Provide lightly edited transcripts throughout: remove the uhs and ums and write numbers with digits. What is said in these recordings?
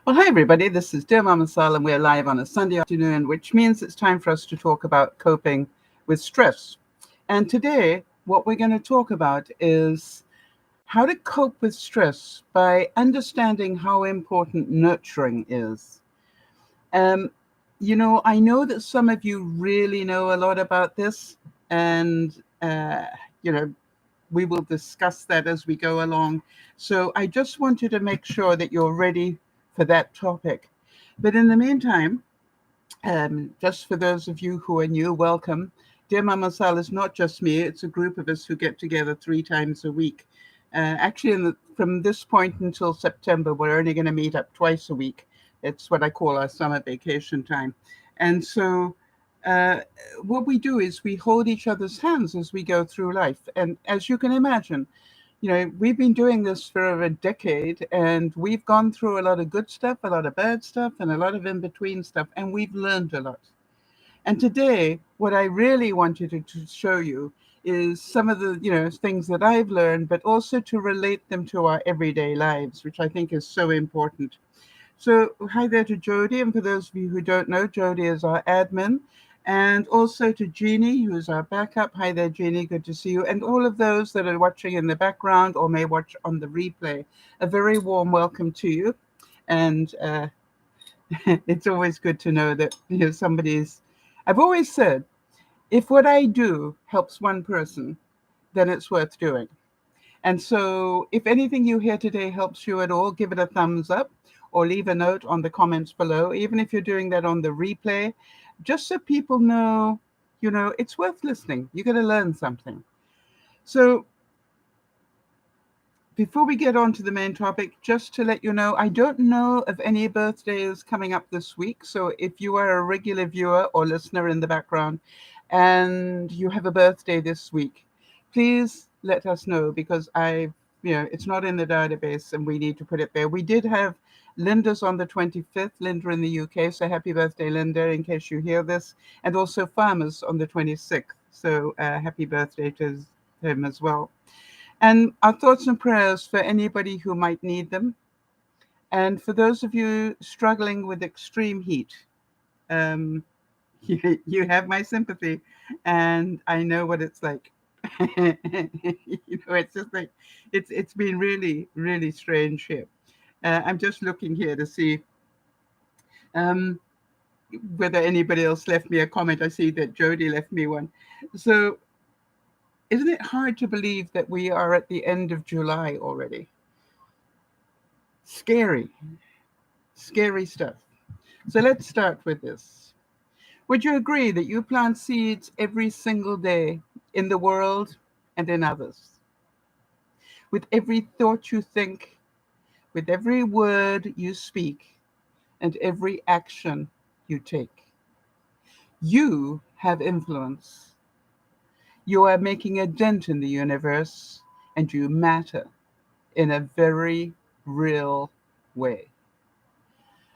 Well, hi, everybody. This is DearMamaSal, and we're live on a Sunday afternoon, which means it's time for us to talk about coping with stress. And today, what we're going to talk about is how to cope with stress by understanding how important nurturing is. Um, I know that some of you really know a lot about this, and, you know, we will discuss that as we go along. So I just wanted to make sure that you're ready for that topic. But in the meantime, just for those of you who are new, welcome. Dear Mama Sal is not just me, it's a group of us who get together 3 times a week. Actually, from this point until September, we're only going to meet up twice a week. It's what I call our summer vacation time. And so, uh, what we do is we hold each other's hands as we go through life. And as you can imagine, we've been doing this for over a decade and we've gone through a lot of good stuff, a lot of bad stuff, and a lot of in between stuff, and we've learned a lot. And today, what I really wanted to show you is some of the, things that I've learned, but also to relate them to our everyday lives, which I think is so important. So, hi there to Jody, and for those of you who don't know, Jody is our admin, and also to Jeannie, who's our backup. Hi there, Jeannie, good to see you. And all of those that are watching in the background or may watch on the replay, a very warm welcome to you. And it's always good to know that somebody's. I've always said, if what I do helps one person, then it's worth doing. And so, if anything you hear today helps you at all, give it a thumbs up or leave a note on the comments below, even if you're doing that on the replay, just so people know, it's worth listening. You're going to learn something. So, before we get on to the main topic, just to let you know, I don't know of any birthdays coming up this week. So, if you are a regular viewer or listener in the background and you have a birthday this week, please let us know because it's not in the database and we need to put it there. We did have Linda's on the 25th, Linda in the UK. So, happy birthday, Linda, in case you hear this. And also Farmers on the 26th. So, happy birthday to him as well. And our thoughts and prayers for anybody who might need them. And for those of you struggling with extreme heat, um, you have my sympathy, and I know what it's like. It's just like it's been really, really strange here. I'm just looking here to see um, whether anybody else left me a comment. I see that Jody left me one. So, isn't it hard to believe that we are at the end of July already? Scary, scary stuff. So let's start with this. Would you agree that you plant seeds every single day in the world and in others? With every thought you think, with every word you speak, and every action you take, you have influence. You are making a dent in the universe, and you matter in a very real way.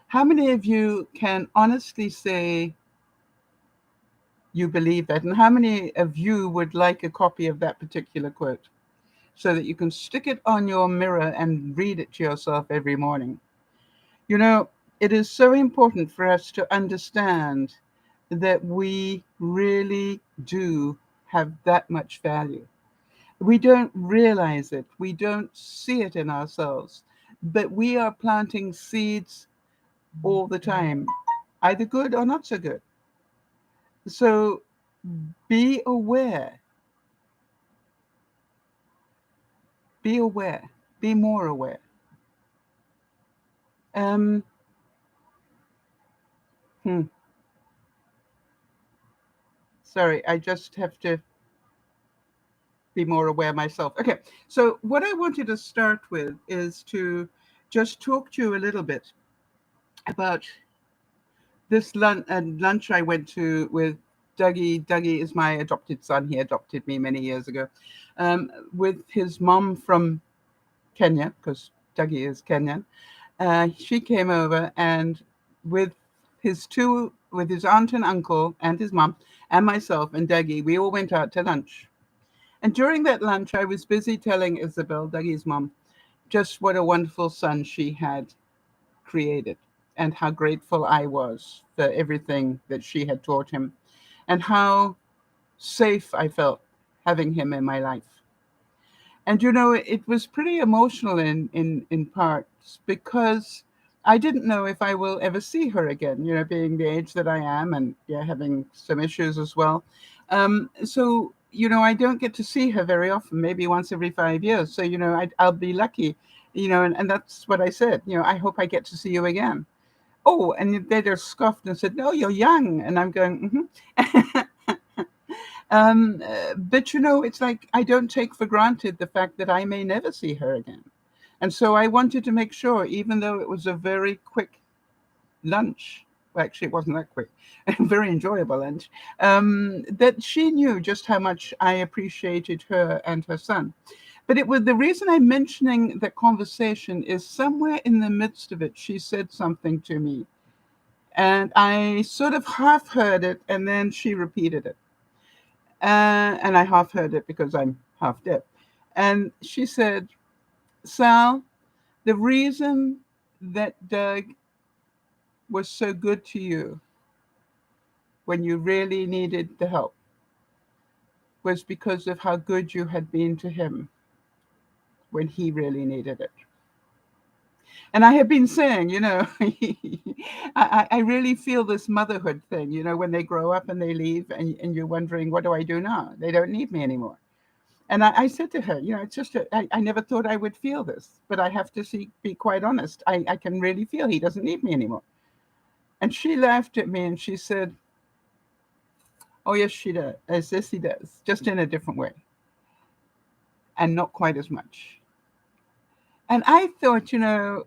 How many of you can honestly say you believe that? And how many of you would like a copy of that particular quote so that you can stick it on your mirror and read it to yourself every morning? You know, it is so important for us to understand that we really do have that much value. We don't realize it, we don't see it in ourselves, but we are planting seeds all the time, either good or not so good. So be aware, be aware, be more aware. Um, hmm, Sorry, I just have to be more aware myself. Okay, so what I wanted to start with is to just talk to you a little bit about this lunch I went to with Dougie. Dougie is my adopted son. He adopted me many years ago, with his mom from Kenya, because Dougie is Kenyan. She came over and with with his aunt and uncle and his mom and myself and Dougie, we all went out to lunch. And during that lunch, I was busy telling Isabel, Dougie's mom, just what a wonderful son she had. created, and how grateful I was for everything that she had taught him, and how safe I felt having him in my life. And it was pretty emotional in parts, because I didn't know if I will ever see her again, being the age that I am, and yeah, having some issues as well. So I don't get to see her very often, maybe once every 5 years. So I'll be lucky, and that's what I said. I hope I get to see you again. Oh, and they just scoffed and said, "No, you're young," and I'm going, mm-hmm. But it's like I don't take for granted the fact that I may never see her again. And so I wanted to make sure, even though it was a very quick lunch, well, actually, it wasn't that quick, a very enjoyable lunch, that she knew just how much I appreciated her and her son. But it was the reason I'm mentioning that conversation is somewhere in the midst of it, she said something to me. And I sort of half heard it, and then she repeated it. And I half heard it because I'm half deaf. And she said, "Sal, the reason that Doug was so good to you when you really needed the help was because of how good you had been to him when he really needed it." And I have been saying, I really feel this motherhood thing, when they grow up and they leave, and you're wondering, what do I do now? They don't need me anymore. And I said to her, it's just, I never thought I would feel this, but I have to be quite honest. I can really feel he doesn't need me anymore. And she laughed at me and she said, "Oh, yes, she does. Yes, he does, just in a different way and not quite as much." And I thought,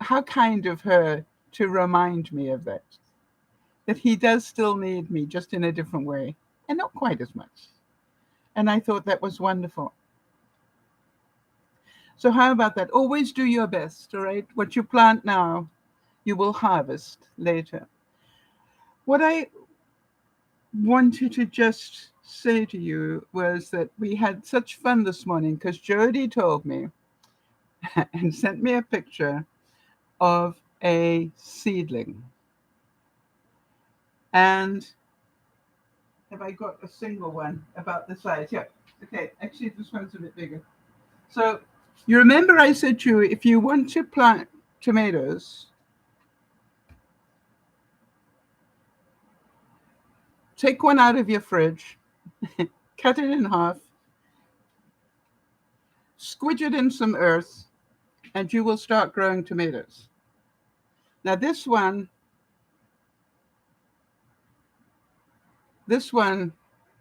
how kind of her to remind me of that he does still need me, just in a different way and not quite as much. And I thought that was wonderful. So how about that? Always do your best, all right? What you plant now, you will harvest later. What I wanted to just say to you was that we had such fun this morning because Jody told me and sent me a picture of a seedling. And have I got a single one about the size? Yeah. Okay. Actually, this one's a bit bigger. So you remember I said to you, if you want to plant tomatoes, take one out of your fridge, cut it in half, squidge it in some earth, and you will start growing tomatoes. Now this one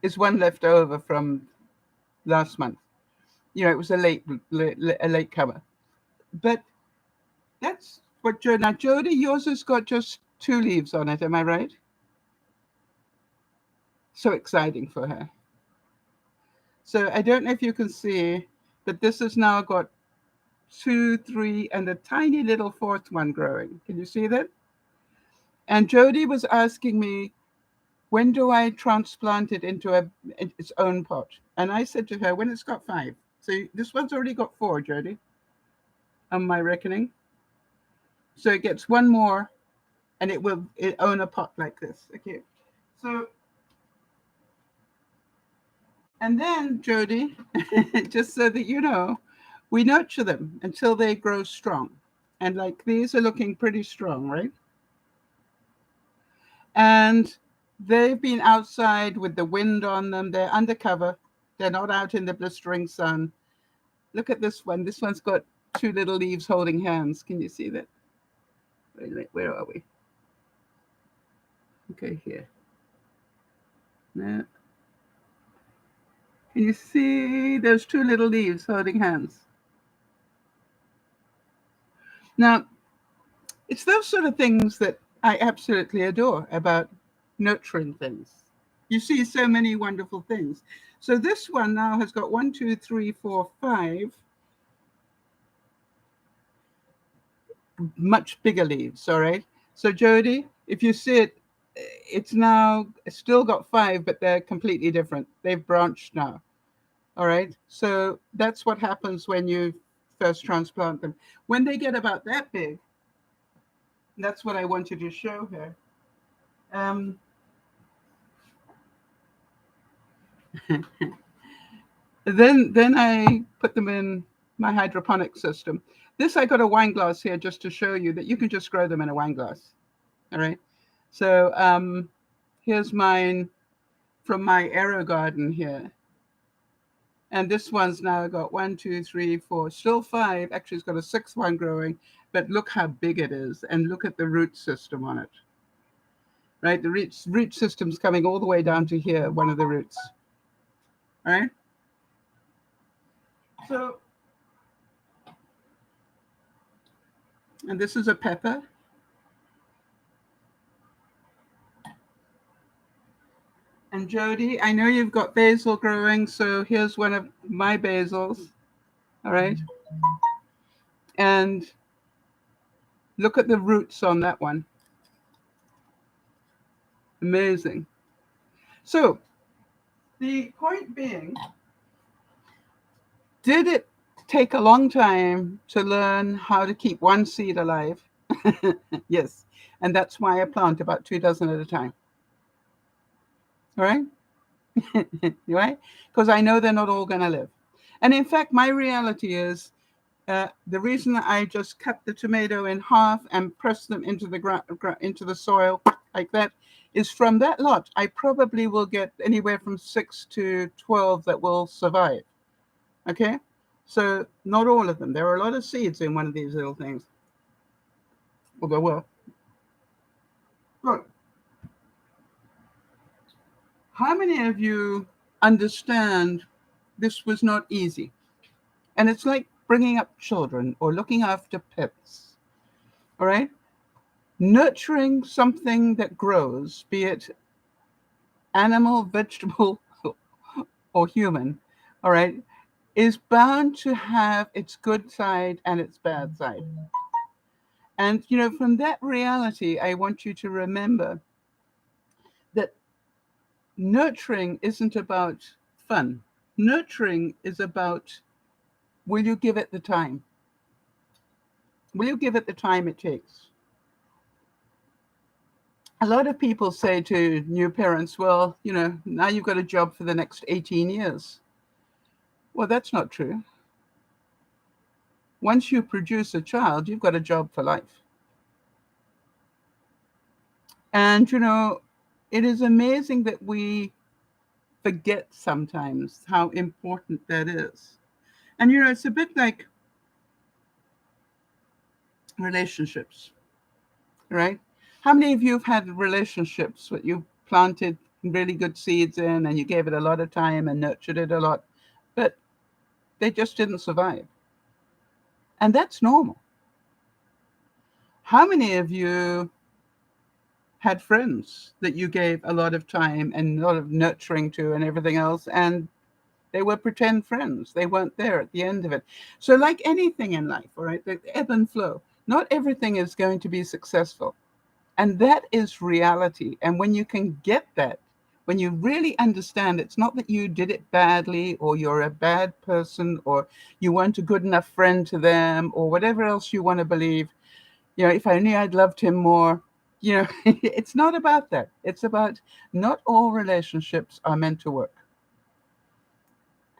is one left over from last month. It was a late comer. But that's what Jody. Now Jody, yours has got just 2 leaves on it. Am I right? So exciting for her. So I don't know if you can see, but this has now got 2, 3, and a tiny little 4th one growing. Can you see that? And Jody was asking me, when do I transplant it into its own pot? And I said to her, when it's got 5. So this one's already got 4, Jody, on my reckoning. So it gets 1 more, and it will own a pot like this. Okay. So, and then, Jody, just so that you know, we nurture them until they grow strong. And like these are looking pretty strong, right? And they've been outside with the wind on them. They're undercover. They're not out in the blistering sun. Look at this one. This one's got 2 little leaves holding hands. Can you see that? Where are we? Okay, here. Now, can you see those 2 little leaves holding hands? Now, it's those sort of things that I absolutely adore about nurturing things. You see so many wonderful things. So this one now has got 1, 2, 3, 4, 5 much bigger leaves, all right? So Jody, if you see it, it's now still got 5, but they're completely different. They've branched now, all right? So that's what happens when you first transplant them. When they get about that big, That's what I wanted to show here. Um, then I put them in my hydroponic system. This, I got a wine glass here just to show you that you can just grow them in a wine glass. All right. So here's mine from my aero garden here. And this one's now got 1, 2, 3, 4, still 5. Actually, it's got a 6th one growing, but look how big it is, and look at the root system on it. Right, the root system's coming all the way down to here, one of the roots. All right. So, and this is a pepper. And Jody, I know you've got basil growing, so here's one of my basils. All right. And look at the roots on that one. Amazing. So the point being, did it take a long time to learn how to keep one seed alive? Yes. And that's why I plant about 2 dozen at a time. All right? Right? Because I know they're not all going to live. And in fact, my reality is the reason I just cut the tomato in half and press them into the soil like that is from that lot, I probably will get anywhere from 6 to 12 that will survive. Okay? So not all of them. There are a lot of seeds in one of these little things. Well, there were. Good. How many of you understand this was not easy? And it's like bringing up children or looking after pets. All right? Nurturing something that grows, be it animal, vegetable, or human, all right, is bound to have its good side and its bad side. And, from that reality, I want you to remember that nurturing isn't about fun. Nurturing is about, will you give it the time? Will you give it the time it takes? A lot of people say to new parents, well, now you've got a job for the next 18 years. Well, that's not true. Once you produce a child, you've got a job for life. And, it is amazing that we forget sometimes how important that is. And, it's a bit like relationships, right? How many of you have had relationships that you planted really good seeds in and you gave it a lot of time and nurtured it a lot, but they just didn't survive? And that's normal. How many of you had friends that you gave a lot of time and a lot of nurturing to and everything else, and they were pretend friends? They weren't there at the end of it. So like anything in life, all right, the ebb and flow, not everything is going to be successful. And that is reality. And when you can get that, when you really understand, it's not that you did it badly or you're a bad person or you weren't a good enough friend to them or whatever else you want to believe, if only I'd loved him more, it's not about that. It's about not all relationships are meant to work.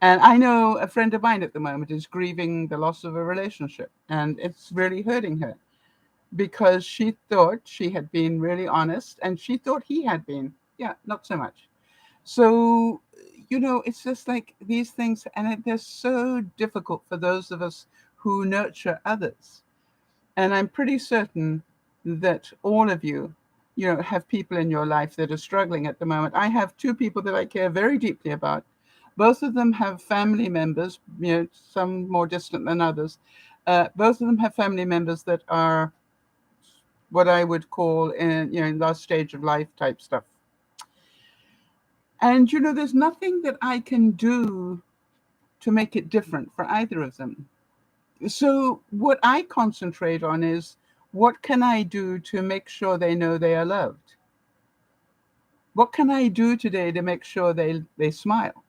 And I know a friend of mine at the moment is grieving the loss of a relationship, and it's really hurting her because she thought she had been really honest and she thought he had been. Yeah, not so much. So, it's just like these things, and they're so difficult for those of us who nurture others. And I'm pretty certain that all of you, have people in your life that are struggling at the moment. I have 2 people that I care very deeply about. Both of them have family members, some more distant than others. Both of them have family members that are what I would call in last stage of life type stuff. And, there's nothing that I can do to make it different for either of them. So what I concentrate on is, what can I do to make sure they know they are loved? What can I do today to make sure they smile?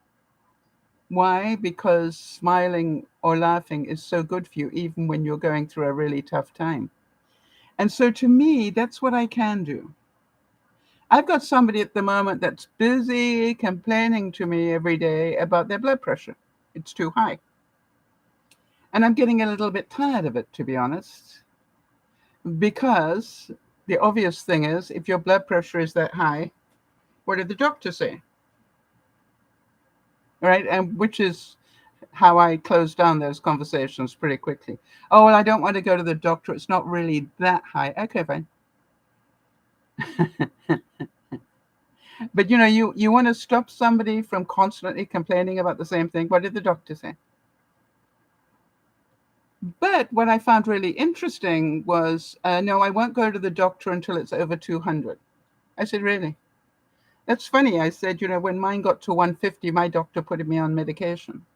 Why? Because smiling or laughing is so good for you, even when you're going through a really tough time. And so to me, that's what I can do. I've got somebody at the moment that's busy complaining to me every day about their blood pressure. It's too high. And I'm getting a little bit tired of it, to be honest, because the obvious thing is if your blood pressure is that high, what did the doctor say? Right? And which is how I close down those conversations pretty quickly. Oh, well, I don't want to go to the doctor. It's not really that high. Okay, fine. But you want to stop somebody from constantly complaining about the same thing. What did the doctor say? But what I found really interesting was, no, I won't go to the doctor until it's over 200. I said, really? That's funny. I said, when mine got to 150, my doctor put me on medication.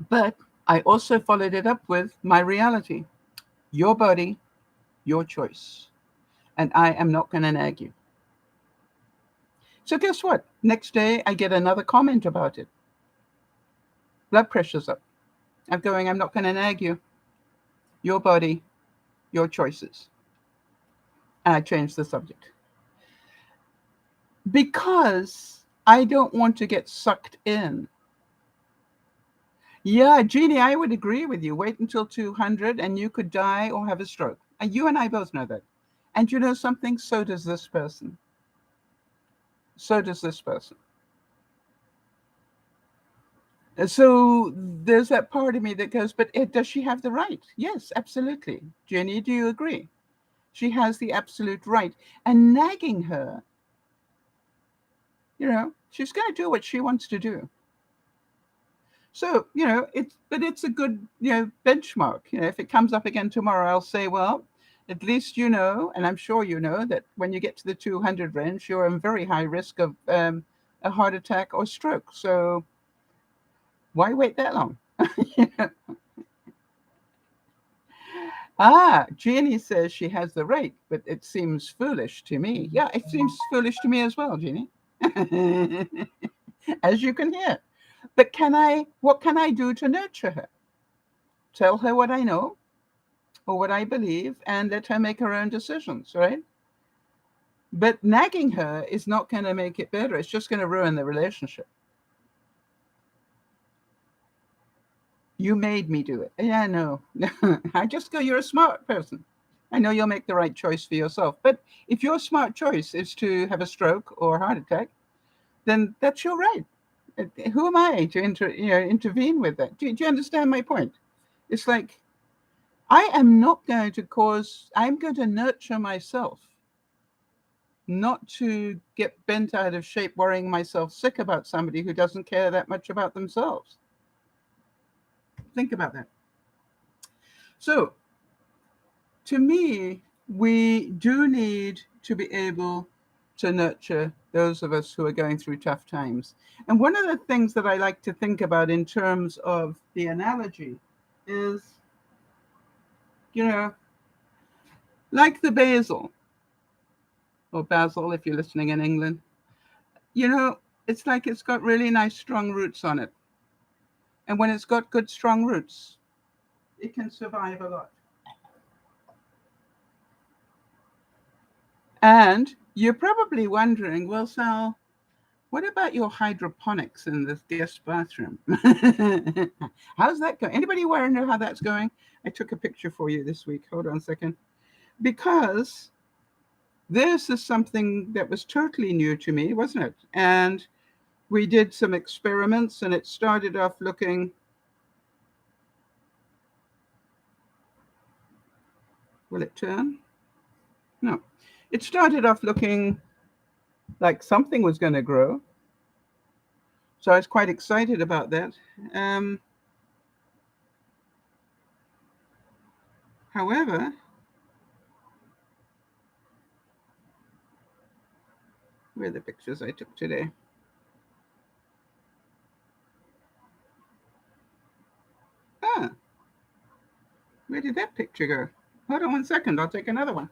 But I also followed it up with my reality. Your body, your choice. And I am not going to nag you. So guess what? Next day, I get another comment about it. Blood pressure's up. I'm not going to nag you. Your body, your choices. And I changed the subject. Because I don't want to get sucked in. Yeah, Jeannie, I would agree with you. Wait until 200 and you could die or have a stroke. And you and I both know that. And you know something? So does this person. So does this person. So there's that part of me that goes, but does she have the right? Yes, absolutely. Jenny, do you agree? She has the absolute right. And nagging her, she's going to do what she wants to do. So, it's a good, benchmark. If it comes up again tomorrow, I'll say, well, at least and I'm sure that when you get to the 200 range, you're in very high risk of a heart attack or stroke. So why wait that long? Jeannie says she has the right, but it seems foolish to me. Yeah, it seems foolish to me as well, Jeannie. As you can hear. But what can I do to nurture her? Tell her what I know or what I believe and let her make her own decisions, right? But nagging her is not going to make it better. It's just going to ruin the relationship. You made me do it. Yeah, no. I just go, you're a smart person. I know you'll make the right choice for yourself. But if your smart choice is to have a stroke or a heart attack, then that's your right. Who am I to intervene with that? Do you understand my point? It's like, I am not going to I'm going to nurture myself, not to get bent out of shape worrying myself sick about somebody who doesn't care that much about themselves. Think about that. So, to me, we do need to be able to nurture those of us who are going through tough times. And one of the things that I like to think about in terms of the analogy is, like the basil, or basil if you're listening in England, it's like it's got really nice strong roots on it. And when it's got good strong roots, it can survive a lot. And you're probably wondering, well, Sal, what about your hydroponics in this guest bathroom? How's that going? Anybody want to know how that's going? I took a picture for you this week. Hold on a second. Because this is something that was totally new to me, wasn't it? And we did some experiments and it started off looking... Will it turn? No. It started off looking like something was going to grow. So I was quite excited about that. However, where are the pictures I took today? Where did that picture go? Hold on 1 second. I'll take another one.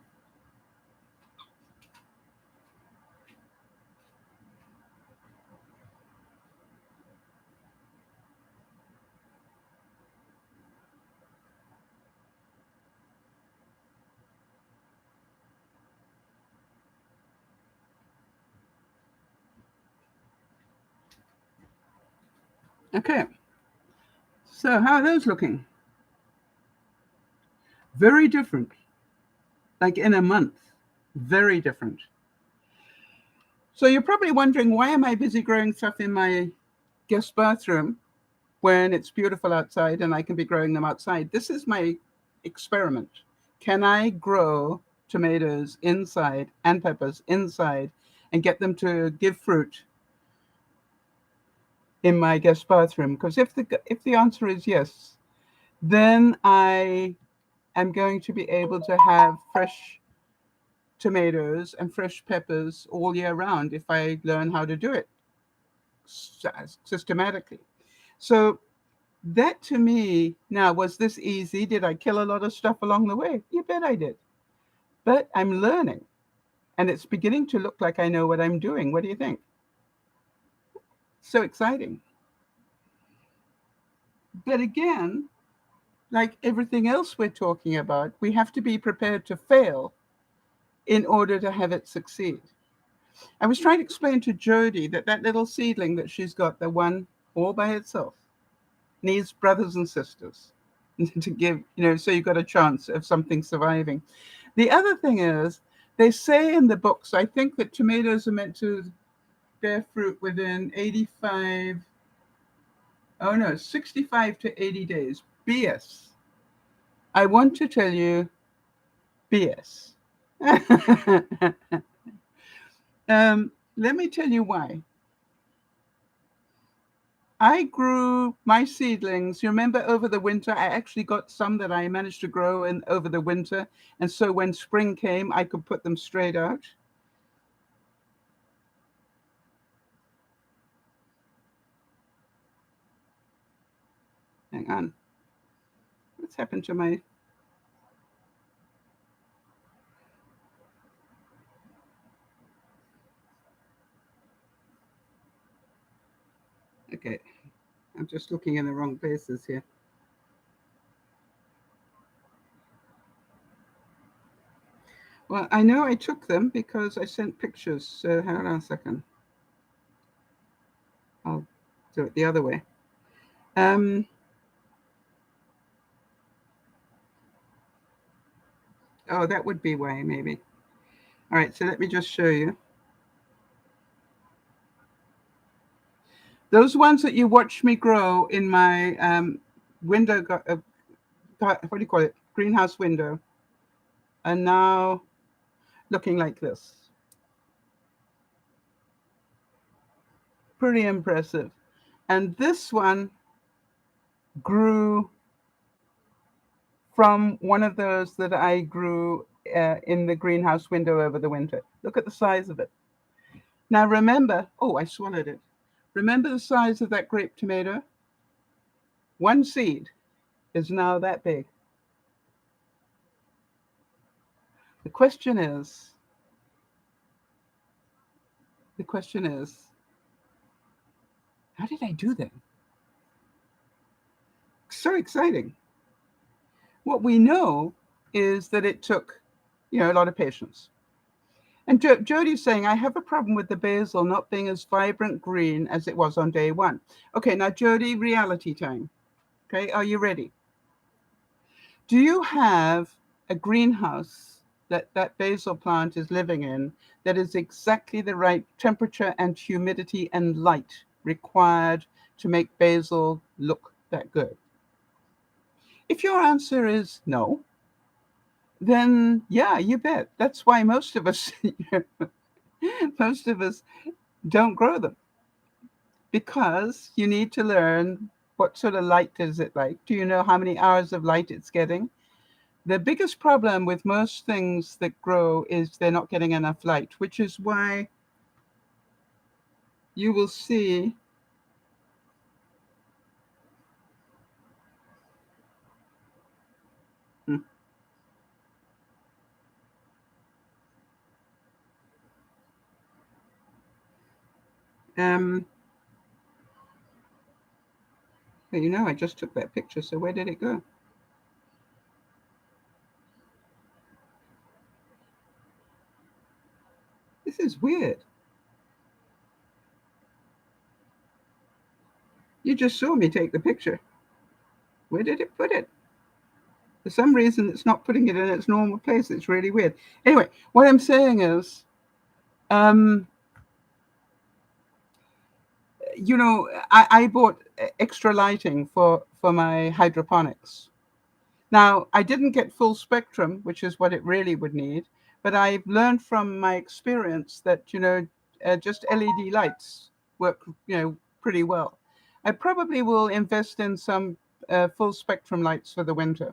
Okay, so how are those looking? Very different. Like in a month. Very different. So you're probably wondering, why am I busy growing stuff in my guest bathroom when it's beautiful outside and I can be growing them outside? This is my experiment. Can I grow tomatoes inside and peppers inside and get them to give fruit in my guest bathroom? Because if the answer is yes, then I am going to be able to have fresh tomatoes and fresh peppers all year round if I learn how to do it systematically. So that to me, now, was this easy? Did I kill a lot of stuff along the way? You bet I did. But I'm learning, and it's beginning to look like I know what I'm doing. What do you think? So exciting. But again, like everything else we're talking about, we have to be prepared to fail in order to have it succeed. I was trying to explain to Jody that that little seedling that she's got, the one all by itself, needs brothers and sisters to give, so you've got a chance of something surviving. The other thing is, they say in the books, I think, that tomatoes are meant to bear fruit within 85, oh no, 65 to 80 days. BS. I want to tell you BS. Let me tell you why. I grew my seedlings. You remember over the winter, I actually got some that I managed to grow in over the winter. And so when spring came, I could put them straight out. Hang on. What's happened to my... Okay. I'm just looking in the wrong places here. Well, I know I took them because I sent pictures. So hang on a second. I'll do it the other way. Um, oh, that would be why, maybe. All right, so let me just show you. Those ones that you watch me grow in my window, what do you call it? Greenhouse window, are now looking like this. Pretty impressive. And this one grew from one of those that I grew in the greenhouse window over the winter. Look at the size of it. Now remember, oh, I swallowed it. Remember the size of that grape tomato? One seed is now that big. The question is, the question is, how did I do that? So exciting. What we know is that it took, a lot of patience. And Jody's saying, I have a problem with the basil not being as vibrant green as it was on day one. Okay, now, Jody, reality time. Okay, are you ready? Do you have a greenhouse that that basil plant is living in that is exactly the right temperature and humidity and light required to make basil look that good? If your answer is no, then yeah, you bet. That's why most of us most of us don't grow them, because you need to learn what sort of light is it like. Do you know how many hours of light it's getting? The biggest problem with most things that grow is they're not getting enough light, which is why you will see hmm, um I just took that picture, so where did it go? This is weird. You just saw me take the picture. Where did it put it? For some reason, it's not putting it in its normal place. It's really weird. Anyway, what I'm saying is, um, I bought extra lighting for my hydroponics. Now, I didn't get full spectrum, which is what it really would need, but I've learned from my experience that, just LED lights work, pretty well. I probably will invest in some full spectrum lights for the winter.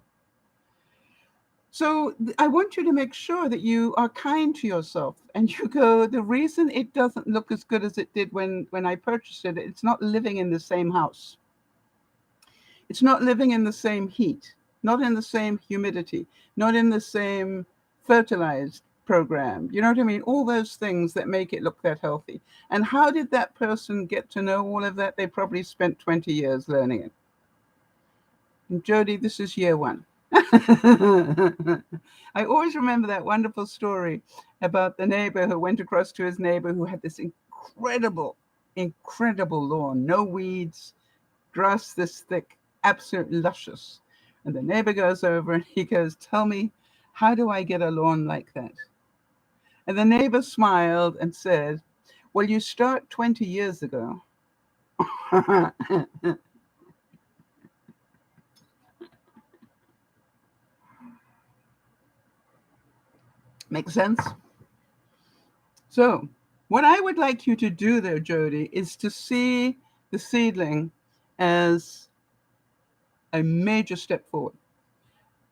So I want you to make sure that you are kind to yourself and you go, the reason it doesn't look as good as it did when I purchased it, it's not living in the same house. It's not living in the same heat, not in the same humidity, not in the same fertilized program. You know what I mean? All those things that make it look that healthy. And how did that person get to know all of that? They probably spent 20 years learning it. And Jody, this is year one. I always remember that wonderful story about the neighbor who went across to his neighbor who had this incredible, incredible lawn, no weeds, grass this thick, absolutely luscious. And the neighbor goes over and he goes, tell me, how do I get a lawn like that? And the neighbor smiled and said, well, you start 20 years ago. Make sense? So what I would like you to do there, Jody, is to see the seedling as a major step forward.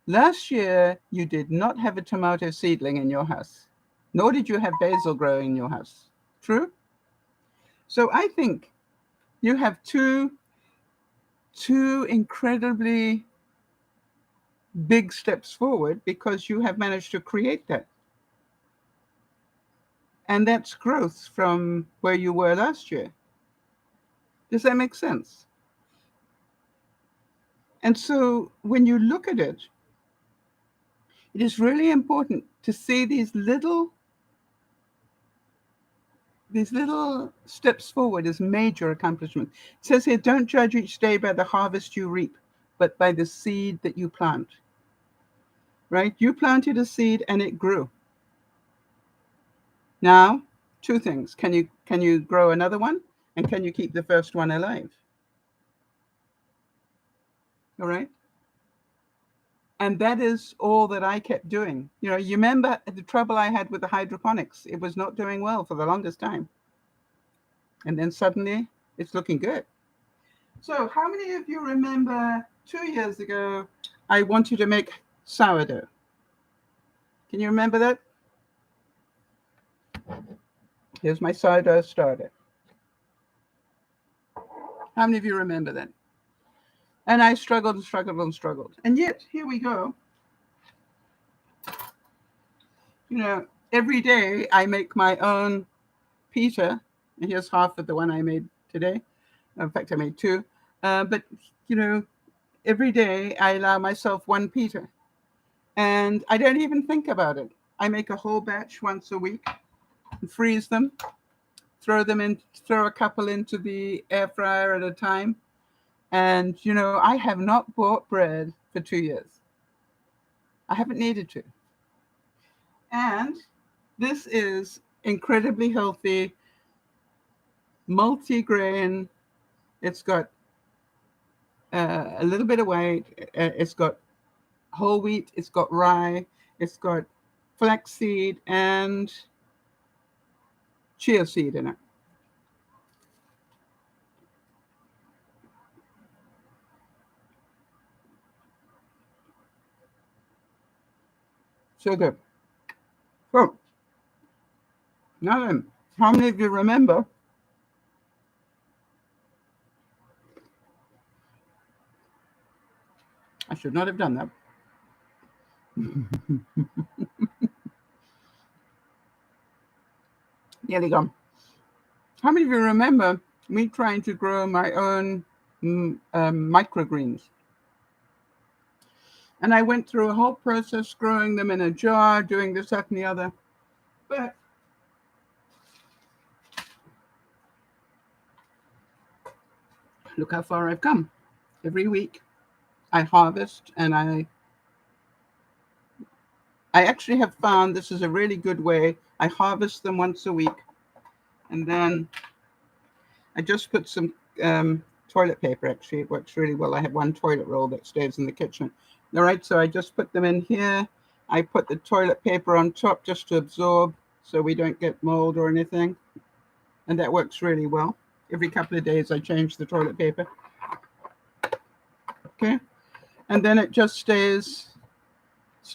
Last year, you did not have a tomato seedling in your house, nor did you have basil growing in your house. True? So I think you have two incredibly big steps forward because you have managed to create that. And that's growth from where you were last year. Does that make sense? And so when you look at it, it is really important to see these little steps forward as major accomplishment. It says here, don't judge each day by the harvest you reap, but by the seed that you plant. Right? You planted a seed and it grew. Now, two things. Can you grow another one? And can you keep the first one alive? All right? And that is all that I kept doing. You remember the trouble I had with the hydroponics. It was not doing well for the longest time. And then suddenly it's looking good. So how many of you remember 2 years ago, I wanted to make sourdough? Can you remember that? Here's my sourdough starter. How many of you remember that? And I struggled and struggled and struggled. And yet, here we go. Every day I make my own pita. And here's half of the one I made today. In fact, I made two. But, every day I allow myself one pita. And I don't even think about it. I make a whole batch once a week and freeze them, throw a couple into the air fryer at a time. And, I have not bought bread for 2 years. I haven't needed to. And this is incredibly healthy, multi-grain. It's got a little bit of white. It's got whole wheat. It's got rye. It's got flaxseed and chia seed in it. So good. So, now then, how many of you remember I should not have done that. Nearly gone. How many of you remember me trying to grow my own microgreens? And I went through a whole process growing them in a jar, doing this, that, and the other. But look how far I've come. Every week I harvest, and I actually have found this is a really good way. I harvest them once a week, and then I just put some toilet paper. Actually, it works really well. I have one toilet roll that stays in the kitchen. All right, so I just put them in here. I put the toilet paper on top just to absorb so we don't get mold or anything. And that works really well. Every couple of days I change the toilet paper. Okay, and then it just stays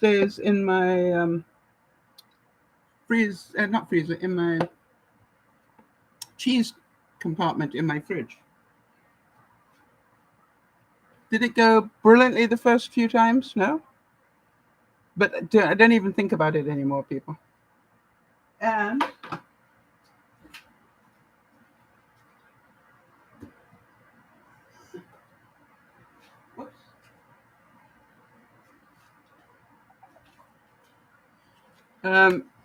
in my not freezer, in my cheese compartment in my fridge. Did it go brilliantly the first few times? No. But I don't even think about it anymore, people. And whoops.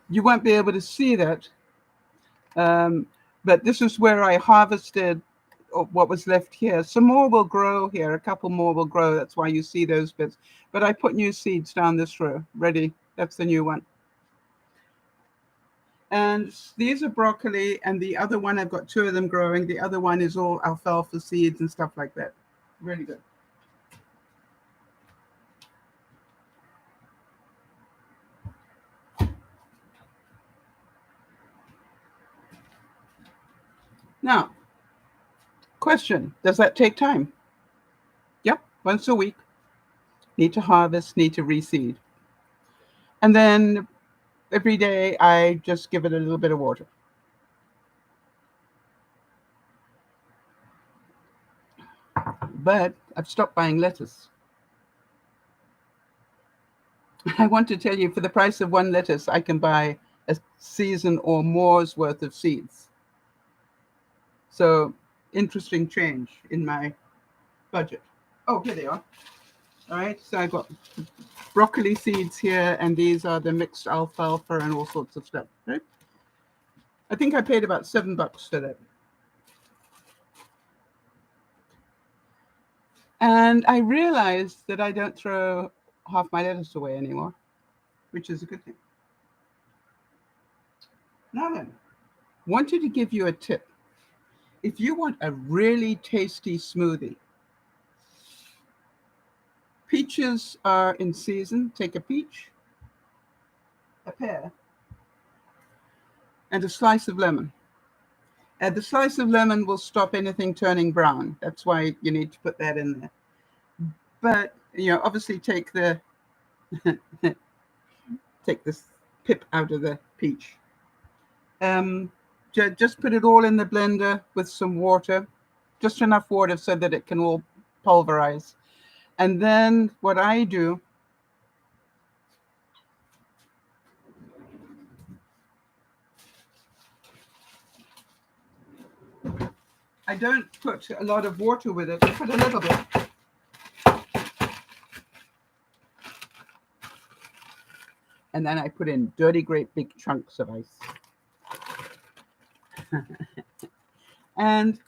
You won't be able to see that. But this is where I harvested what was left here. Some more will grow here. A couple more will grow. That's why you see those bits. But I put new seeds down this row. Ready? That's the new one. And these are broccoli, and the other one, I've got two of them growing. The other one is all alfalfa seeds and stuff like that. Really good. Now, question, does that take time? Yep, once a week. Need to harvest, need to reseed. And then every day I just give it a little bit of water. But I've stopped buying lettuce. I want to tell you, for the price of one lettuce, I can buy a season or more's worth of seeds. So, interesting change in my budget. Oh, here they are. All right, so I've got broccoli seeds here, and these are the mixed alfalfa and all sorts of stuff. Right? I think I paid about $7 for that. And I realized that I don't throw half my lettuce away anymore, which is a good thing. Now then, wanted to give you a tip. If you want a really tasty smoothie, peaches are in season. Take a peach, a pear, and a slice of lemon. And the slice of lemon will stop anything turning brown. That's why you need to put that in there. But, obviously take the take this pip out of the peach. Just put it all in the blender with some water, just enough water so that it can all pulverize. And then what I do, I don't put a lot of water with it. I put a little bit. And then I put in dirty, great big chunks of ice. And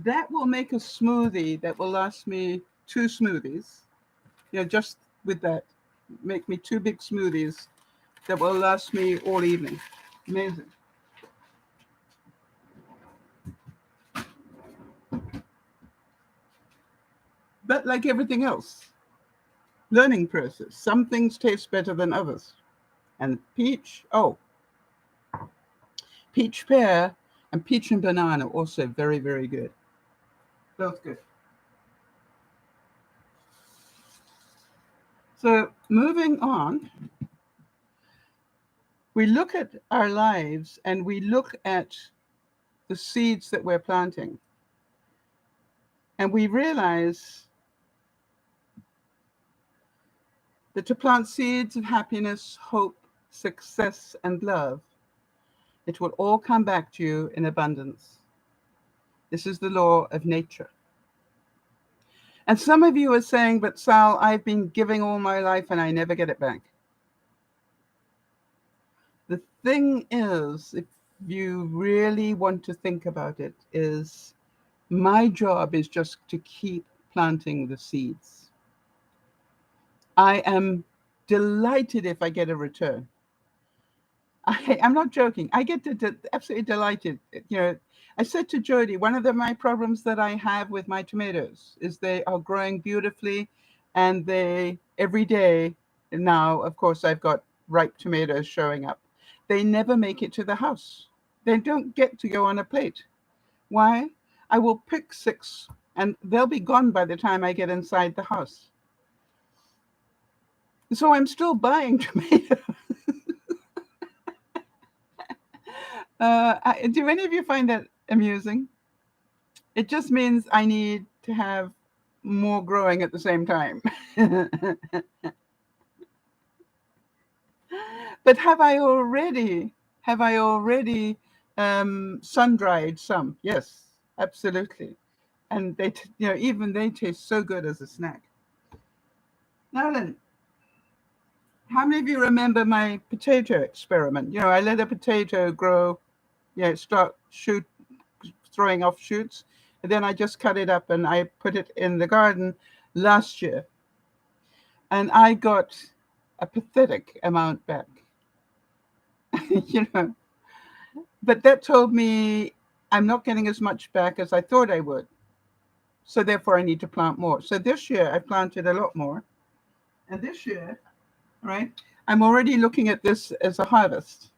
that will make a smoothie that will last me 2 smoothies. Just with that, make me 2 big smoothies that will last me all evening. Amazing. But like everything else, learning process. Some things taste better than others. And peach, peach pear and peach and banana also very, very good. Both good. So moving on, we look at our lives and we look at the seeds that we're planting. And we realize that to plant seeds of happiness, hope, success, and love, it will all come back to you in abundance. This is the law of nature. And some of you are saying, but Sal, I've been giving all my life and I never get it back. The thing is, if you really want to think about it, is My job is just to keep planting the seeds. I am delighted if I get a return. I'm not joking. I get absolutely delighted. I said to Jody, one of my problems that I have with my tomatoes is they are growing beautifully, and they every day now, of course, I've got ripe tomatoes showing up. They never make it to the house. They don't get to go on a plate. Why? I will pick 6, and they'll be gone by the time I get inside the house. So I'm still buying tomatoes. Do any of you find that amusing? It just means I need to have more growing at the same time. But have I already sun dried some? Yes, absolutely. And even they taste so good as a snack. Now then, how many of you remember my potato experiment? I let a potato grow, start throwing off shoots, and then I just cut it up and I put it in the garden last year. And I got a pathetic amount back. But that told me I'm not getting as much back as I thought I would. So therefore I need to plant more. So this year I planted a lot more. And this year, right, I'm already looking at this as a harvest.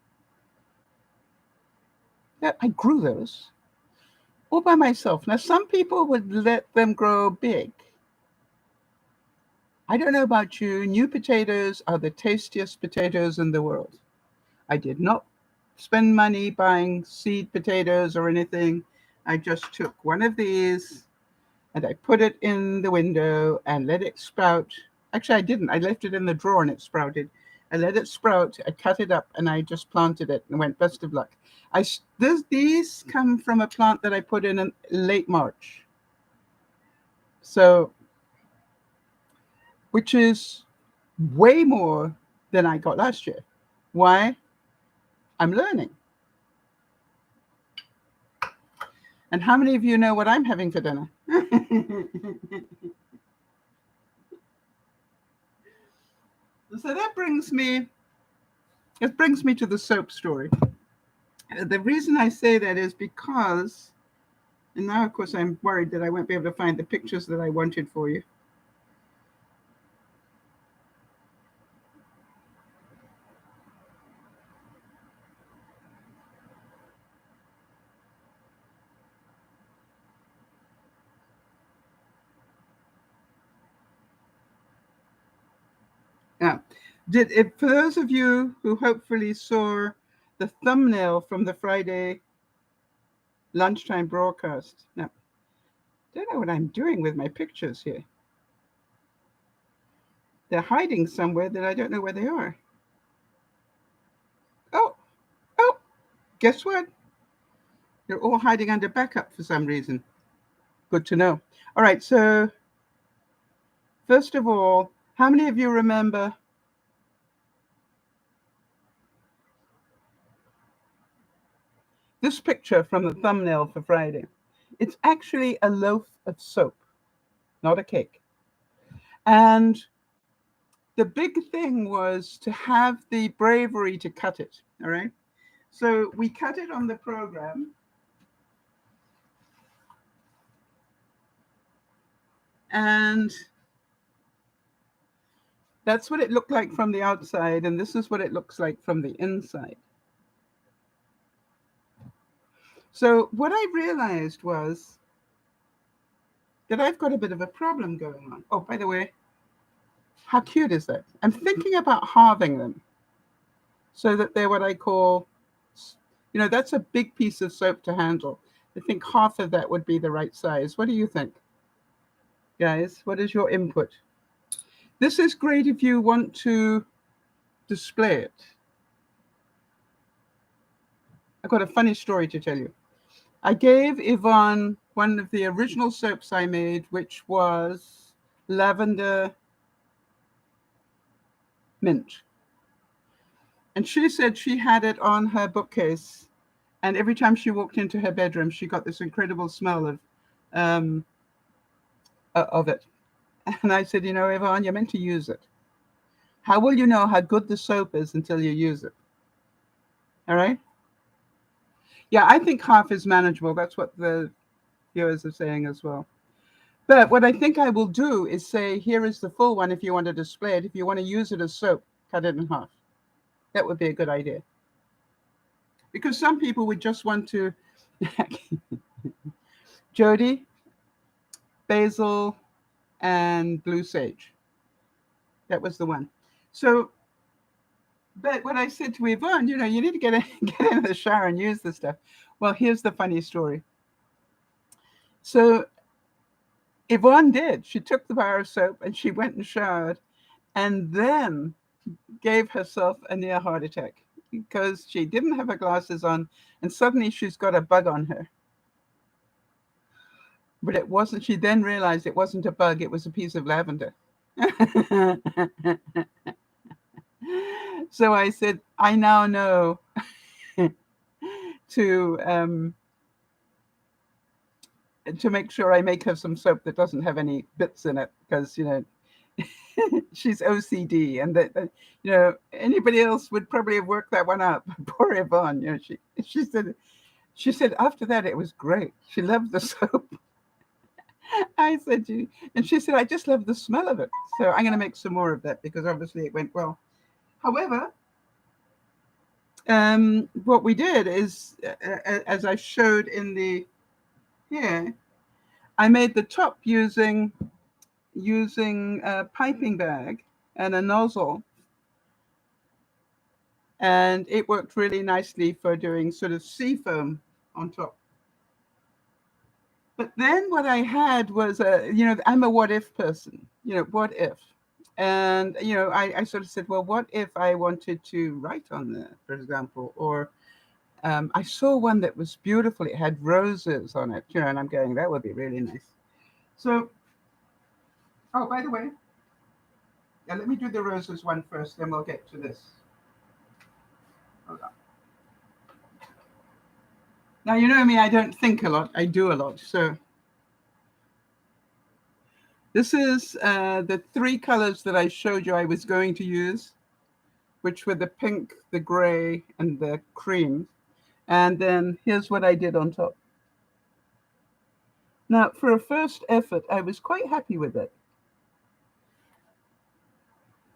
Yeah, I grew those all by myself. Now, some people would let them grow big. I don't know about you. New potatoes are the tastiest potatoes in the world. I did not spend money buying seed potatoes or anything. I just took one of these and I put it in the window and let it sprout. Actually, I didn't. I left it in the drawer and it sprouted. I let it sprout. I cut it up and I just planted it and went, best of luck. These come from a plant that I put in late March. So, which is way more than I got last year. Why? I'm learning. And how many of you know what I'm having for dinner? So that brings me to the soap story. The reason I say that is because, and now of course I'm worried that I won't be able to find the pictures that I wanted for you. Yeah. For those of you who hopefully saw the thumbnail from the Friday lunchtime broadcast. Now, I don't know what I'm doing with my pictures here. They're hiding somewhere that I don't know where they are. Oh, guess what? They're all hiding under backup for some reason. Good to know. All right, so first of all, how many of you remember this picture from the thumbnail for Friday? It's actually a loaf of soap, not a cake. And the big thing was to have the bravery to cut it, all right? So we cut it on the program. And that's what it looked like from the outside, and this is what it looks like from the inside. So what I realized was that I've got a bit of a problem going on. Oh, by the way, how cute is that? I'm thinking about halving them so that they're what I call, that's a big piece of soap to handle. I think half of that would be the right size. What do you think? Guys, what is your input? This is great if you want to display it. I've got a funny story to tell you. I gave Yvonne one of the original soaps I made, which was lavender mint. And she said she had it on her bookcase. And every time she walked into her bedroom, she got this incredible smell of um, of it. And I said, Yvonne, you're meant to use it. How will you know how good the soap is until you use it? All right. Yeah, I think half is manageable. That's what the viewers are saying as well. But what I think I will do is say, here is the full one if you want to display it. If you want to use it as soap, cut it in half. That would be a good idea. Because some people would just want to Jody, basil, and blue sage. That was the one. So, but what I said to Yvonne, you need to get get in the shower and use this stuff. Well, here's the funny story. So Yvonne did. She took the bar of soap and she went and showered and then gave herself a near heart attack because she didn't have her glasses on and suddenly she's got a bug on her. But it wasn't, she then realized it wasn't a bug, it was a piece of lavender. So I said, I now know to make sure I make her some soap that doesn't have any bits in it because she's OCD, and that anybody else would probably have worked that one out. Poor Yvonne, she said after that it was great. She loved the soap. I said, and she said, I just love the smell of it. So I'm going to make some more of that because obviously it went well. However, what we did is, as I showed in the here, I made the top using a piping bag and a nozzle, and it worked really nicely for doing sort of sea foam on top. But then what I had was I'm a what if person, what if? And, I sort of said, well, what if I wanted to write on there, for example, or I saw one that was beautiful. It had roses on it, and I'm going, that would be really nice. So, oh, by the way, yeah, let me do the roses one first, then we'll get to this. Hold on. Now, you know me, I don't think a lot, I do a lot. So this is the three colors that I showed you I was going to use, which were the pink, the gray, and the cream. And then here's what I did on top. Now, for a first effort, I was quite happy with it.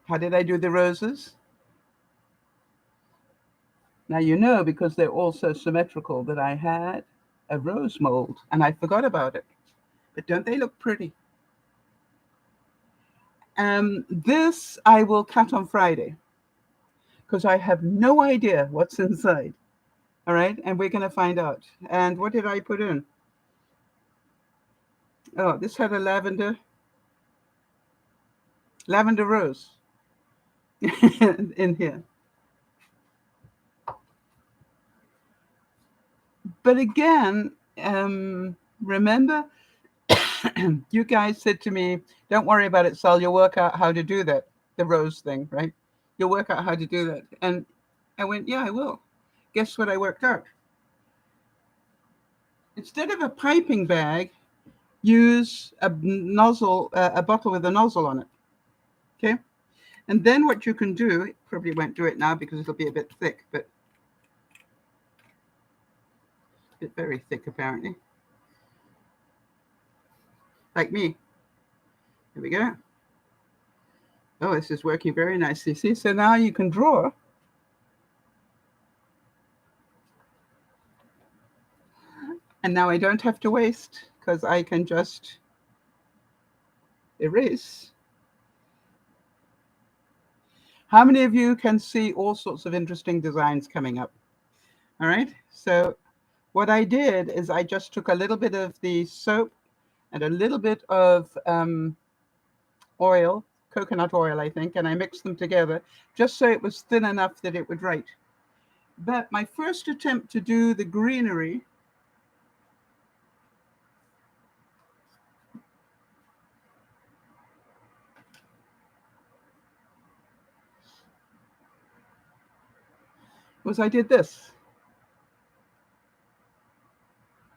How did I do the roses? Now, because they're all so symmetrical, that I had a rose mold, and I forgot about it. But don't they look pretty? This I will cut on Friday because I have no idea what's inside. All right, and we're going to find out. And what did I put in? Oh, this had a lavender rose in here. But again, remember, you guys said to me, don't worry about it, Sal, you'll work out how to do that, the rose thing, right? You'll work out how to do that. And I went, yeah, I will. Guess what I worked out? Instead of a piping bag, use a nozzle, a bottle with a nozzle on it. Okay? And then what you can do, probably won't do it now because it'll be a bit thick, but very thick apparently. Like me. Here we go. Oh, this is working very nicely. See, so now you can draw. And now I don't have to waste because I can just erase. How many of you can see all sorts of interesting designs coming up? All right. So what I did is I just took a little bit of the soap and a little bit of oil, coconut oil, I think, and I mixed them together just so it was thin enough that it would write. But my first attempt to do the greenery was I did this.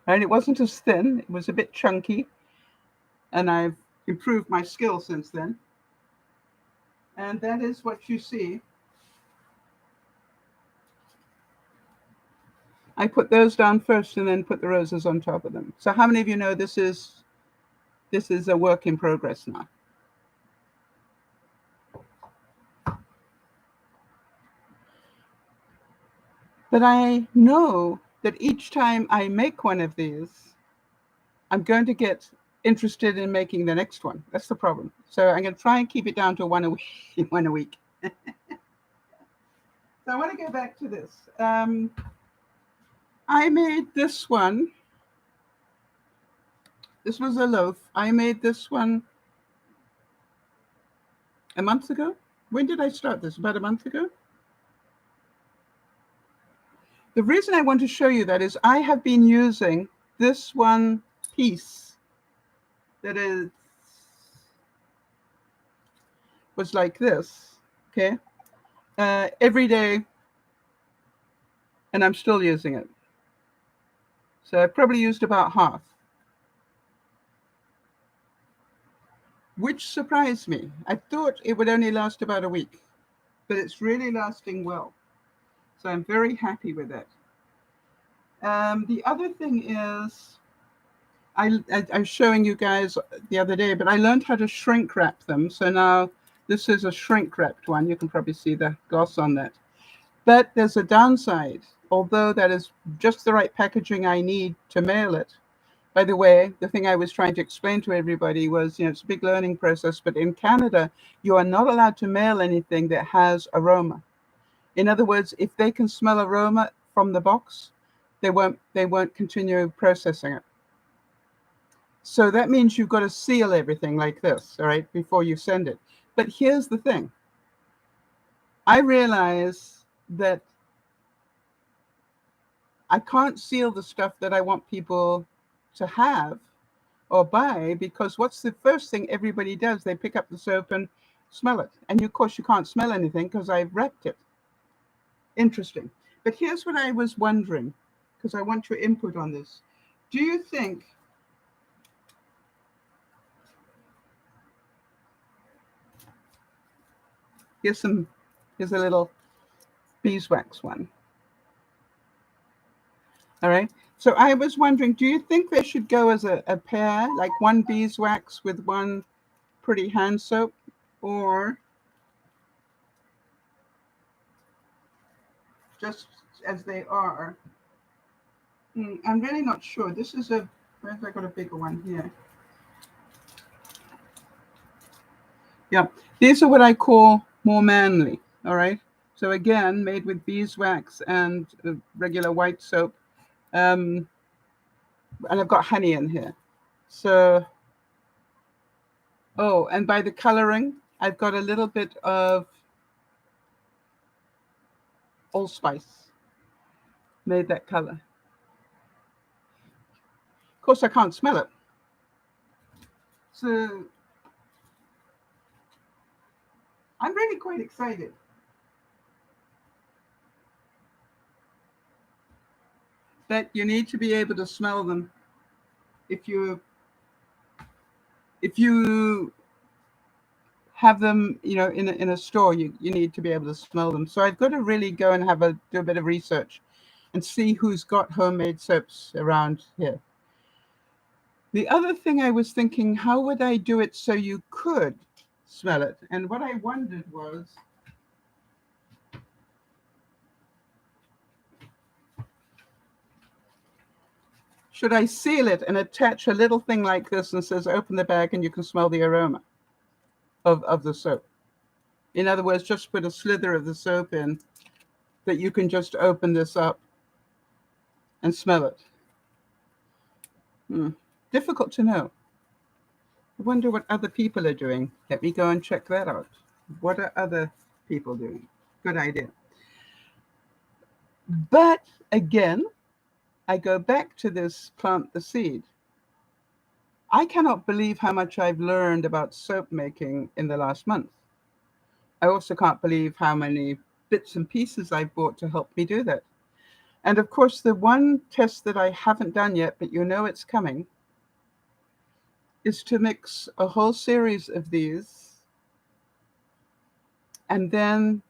And it wasn't as thin, it was a bit chunky. And I've improved my skill since then. And that is what you see. I put those down first and then put the roses on top of them. So how many of you know this is a work in progress now? But I know that each time I make one of these, I'm going to get interested in making the next one. That's the problem. So I'm going to try and keep it down to one a week. One a week. So I want to go back to this. I made this one. This was a loaf. I made this one a month ago. When did I start this? About a month ago. The reason I want to show you that is I have been using this one piece that was like this, okay, every day, and I'm still using it. So I probably used about half, which surprised me. I thought it would only last about a week, but it's really lasting well. So I'm very happy with it. The other thing is, I was showing you guys the other day, but I learned how to shrink wrap them. So now this is a shrink wrapped one. You can probably see the gloss on that. But there's a downside, although that is just the right packaging I need to mail it. By the way, the thing I was trying to explain to everybody was, it's a big learning process, but in Canada, you are not allowed to mail anything that has aroma. In other words, if they can smell aroma from the box, they won't continue processing it. So that means you've got to seal everything like this, all right, before you send it. But here's the thing. I realize that I can't seal the stuff that I want people to have or buy, because what's the first thing everybody does? They pick up the soap and smell it. And of course, you can't smell anything because I've wrapped it. Interesting. But here's what I was wondering, because I want your input on this. Do you think here's a little beeswax one. All right. So I was wondering, do you think they should go as a pair, like one beeswax with one pretty hand soap, or just as they are? I'm really not sure. This is where's I got a bigger one here? Yeah, these are what I call more manly. All right. So again, made with beeswax and regular white soap. And I've got honey in here. So, oh, and by the coloring, I've got a little bit of allspice, made that color. Of course, I can't smell it. So I'm really quite excited. But you need to be able to smell them. If you have them, in a store, you need to be able to smell them. So I've got to really go and do a bit of research and see who's got homemade soaps around here. The other thing I was thinking, how would I do it so you could smell it? And what I wondered was, should I seal it and attach a little thing like this and says, open the bag and you can smell the aroma of the soap? In other words, just put a slither of the soap in that you can just open this up and smell it. Difficult to know. I wonder what other people are doing. Let me go and check that out. What are other people doing? Good idea. But again, I go back to this plant the seed. I cannot believe how much I've learned about soap making in the last month. I also can't believe how many bits and pieces I've bought to help me do that. And of course, the one test that I haven't done yet, but you know it's coming, is to mix a whole series of these and then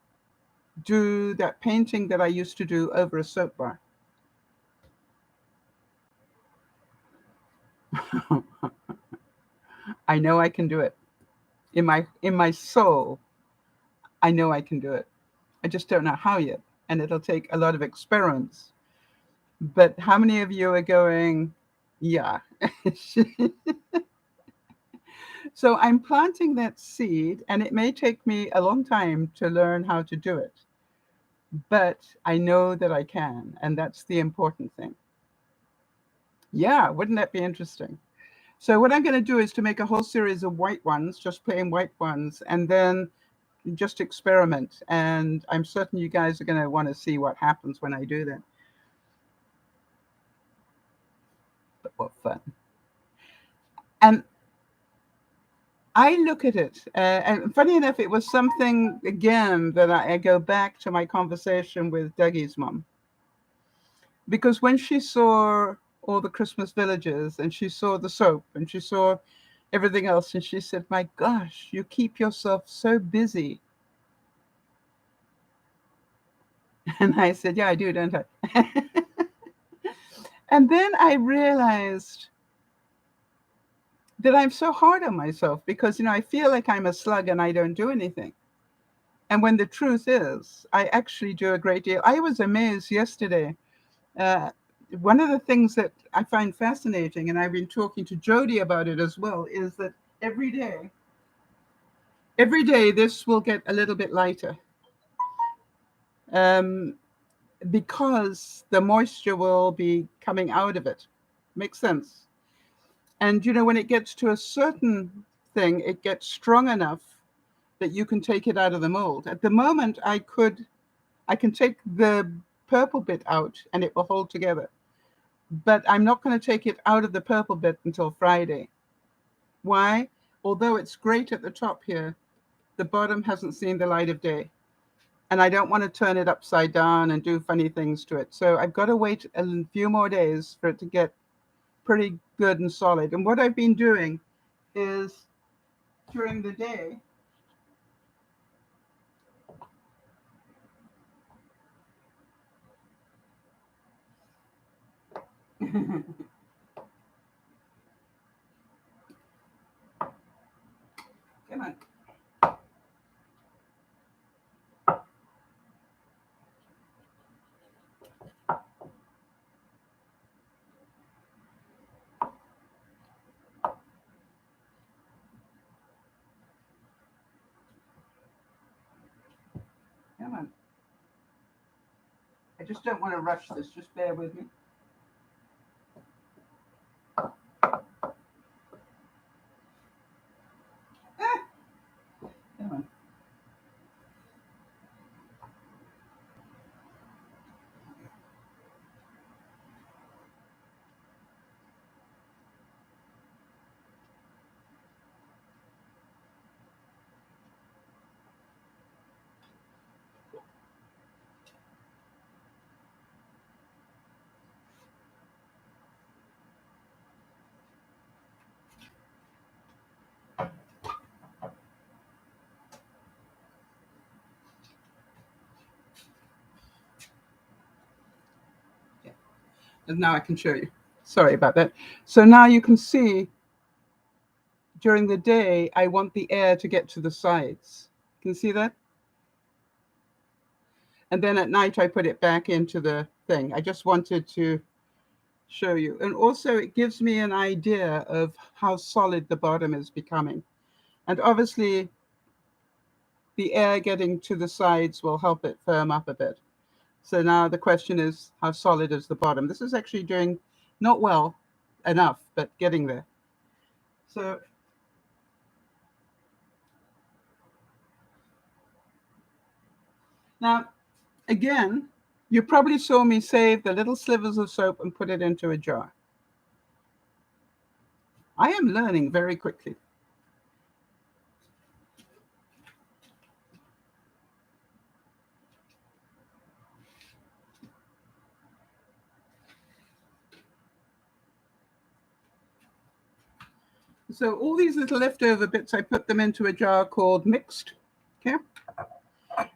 do that painting that I used to do over a soap bar. I know I can do it. In my soul, I know I can do it. I just don't know how yet. And it'll take a lot of experiments. But how many of you are going, yeah? So I'm planting that seed, and it may take me a long time to learn how to do it. But I know that I can, and that's the important thing. Yeah, wouldn't that be interesting? So what I'm going to do is to make a whole series of white ones, just plain white ones, and then just experiment. And I'm certain you guys are going to want to see what happens when I do that. But what fun. And I look at it, and funny enough, it was something, again, that I go back to my conversation with Dougie's mom. Because when she saw all the Christmas villages, and she saw the soap, and she saw everything else, and she said, my gosh, you keep yourself so busy. And I said, yeah, I do, don't I? And then I realized that I'm so hard on myself because, I feel like I'm a slug and I don't do anything. And when the truth is, I actually do a great deal. I was amazed yesterday. Uh, One of the things that I find fascinating, and I've been talking to Jody about it as well, is that every day this will get a little bit lighter, um, because the moisture will be coming out of it. Makes sense. And when it gets to a certain thing, it gets strong enough that you can take it out of the mold. At the moment, I can take the purple bit out and it will hold together. But I'm not going to take it out of the purple bit until Friday. Why? Although it's great at the top here, the bottom hasn't seen the light of day. And I don't want to turn it upside down and do funny things to it. So I've got to wait a few more days for it to get pretty good and solid. And what I've been doing is during the day, come on. Come on. I just don't want to rush this. Just bear with me. Ah, come on. Yeah. And now I can show you. Sorry about that. So now you can see during the day, I want the air to get to the sides. Can you see that? And then at night, I put it back into the thing. I just wanted to show you. And also, it gives me an idea of how solid the bottom is becoming. And obviously, the air getting to the sides will help it firm up a bit. So now the question is, how solid is the bottom? This is actually doing not well enough, but getting there. So now, again, you probably saw me save the little slivers of soap and put it into a jar. I am learning very quickly. So all these little leftover bits, I put them into a jar called mixed. Okay.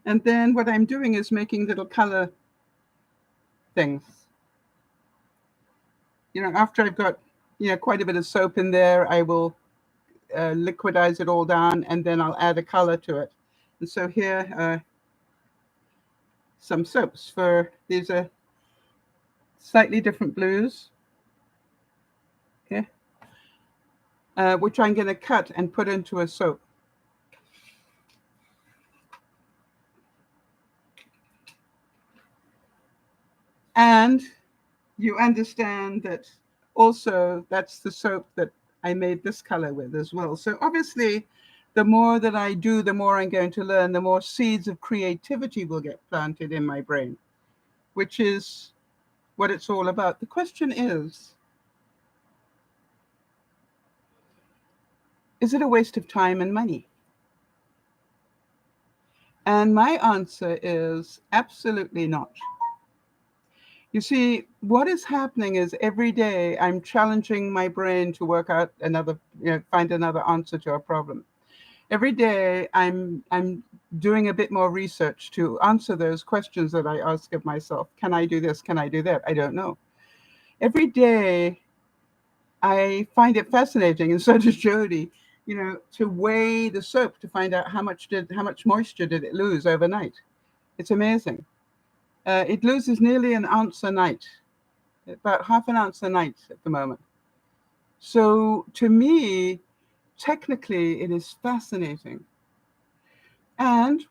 And then what I'm doing is making little color things. After I've got, quite a bit of soap in there, I will liquidize it all down, and then I'll add a color to it. And so here are some soaps these are slightly different blues. Okay. Which I'm going to cut and put into a soap. And you understand that also that's the soap that I made this color with as well. So obviously, the more that I do, the more I'm going to learn, the more seeds of creativity will get planted in my brain, which is what it's all about. The question is it a waste of time and money? And my answer is absolutely not. You see, what is happening is every day I'm challenging my brain to work out find another answer to a problem. Every day I'm doing a bit more research to answer those questions that I ask of myself. Can I do this? Can I do that? I don't know. Every day I find it fascinating, and so does Jody, to weigh the soap to find out how much moisture did it lose overnight. It's amazing. It loses nearly an ounce a night, about half an ounce a night at the moment. So to me, technically, it is fascinating. And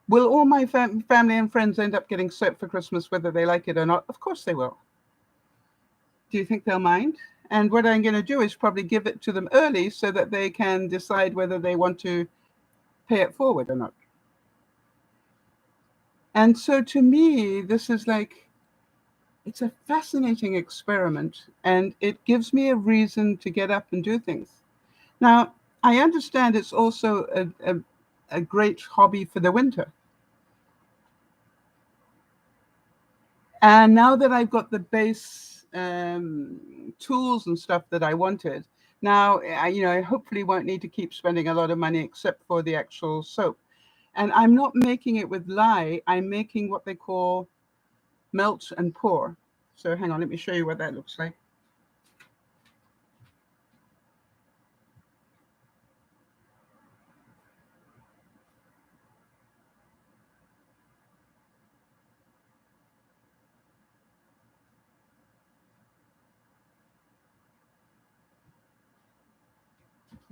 will all my family and friends end up getting soap for Christmas, whether they like it or not? Of course they will. Do you think they'll mind? And what I'm going to do is probably give it to them early so that they can decide whether they want to pay it forward or not. And so to me, this is it's a fascinating experiment, and it gives me a reason to get up and do things. Now, I understand it's also a great hobby for the winter. And now that I've got the base tools and stuff that I wanted, now I hopefully won't need to keep spending a lot of money except for the actual soap. And I'm not making it with lye. I'm making what they call melt and pour. So hang on, let me show you what that looks like.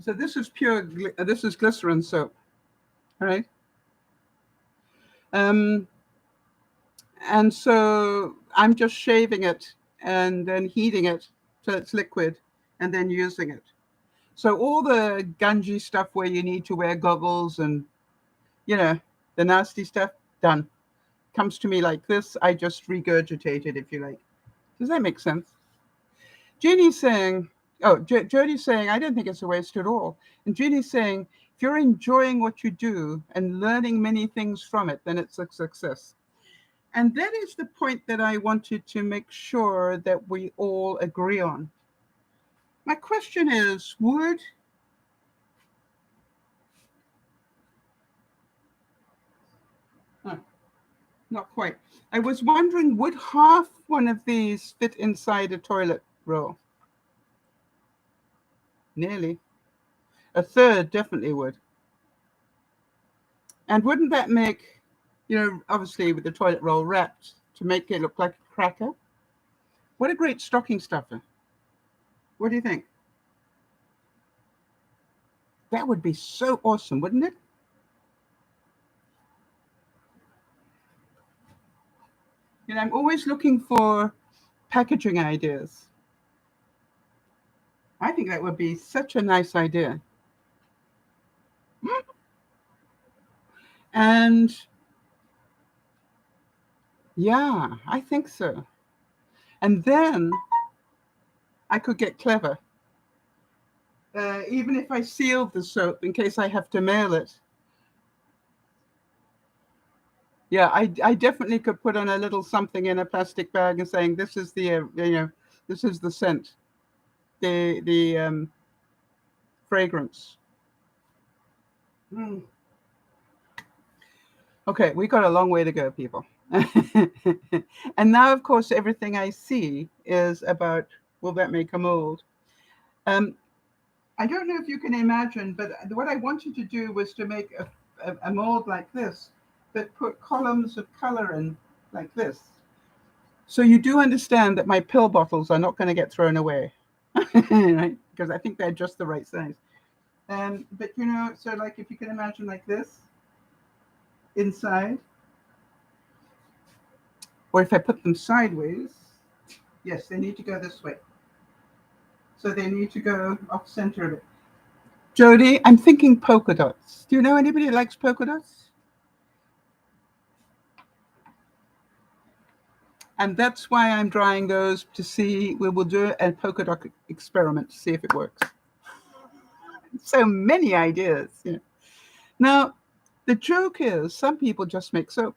So this is this is glycerin soap, all right? And so I'm just shaving it and then heating it till it's liquid and then using it. So all the gungy stuff where you need to wear goggles and, the nasty stuff, done. Comes to me like this. I just regurgitate it, if you like. Does that make sense? Jeannie's saying, Jody's saying, I don't think it's a waste at all. And Jeannie's saying, if you're enjoying what you do and learning many things from it, then it's a success. And that is the point that I wanted to make sure that we all agree on. My question is, not quite. I was wondering, would half one of these fit inside a toilet roll? Nearly. A third definitely would. And wouldn't that make, obviously with the toilet roll wrapped, to make it look like a cracker? What a great stocking stuffer. What do you think? That would be so awesome, wouldn't it? I'm always looking for packaging ideas. I think that would be such a nice idea. And yeah, I think so. And then I could get clever. Even if I sealed the soap in case I have to mail it. Yeah, I definitely could put on a little something in a plastic bag and saying, this is the, this is the scent. The fragrance. Okay, we got a long way to go, people. And now, of course, everything I see is about, will that make a mold? I don't know if you can imagine, but what I wanted to do was to make a mold like this, but put columns of color in like this. So you do understand that my pill bottles are not going to get thrown away, right? Because I think they're just the right size. But you know, so like if you can imagine like this inside, or if I put them sideways, yes, they need to go this way. So they need to go off center of it. Jody, I'm thinking polka dots. Do you know anybody who likes polka dots? And that's why I'm drawing those to see, we will do a polka dot experiment to see if it works. So many ideas. You know. Now, the joke is some people just make soap.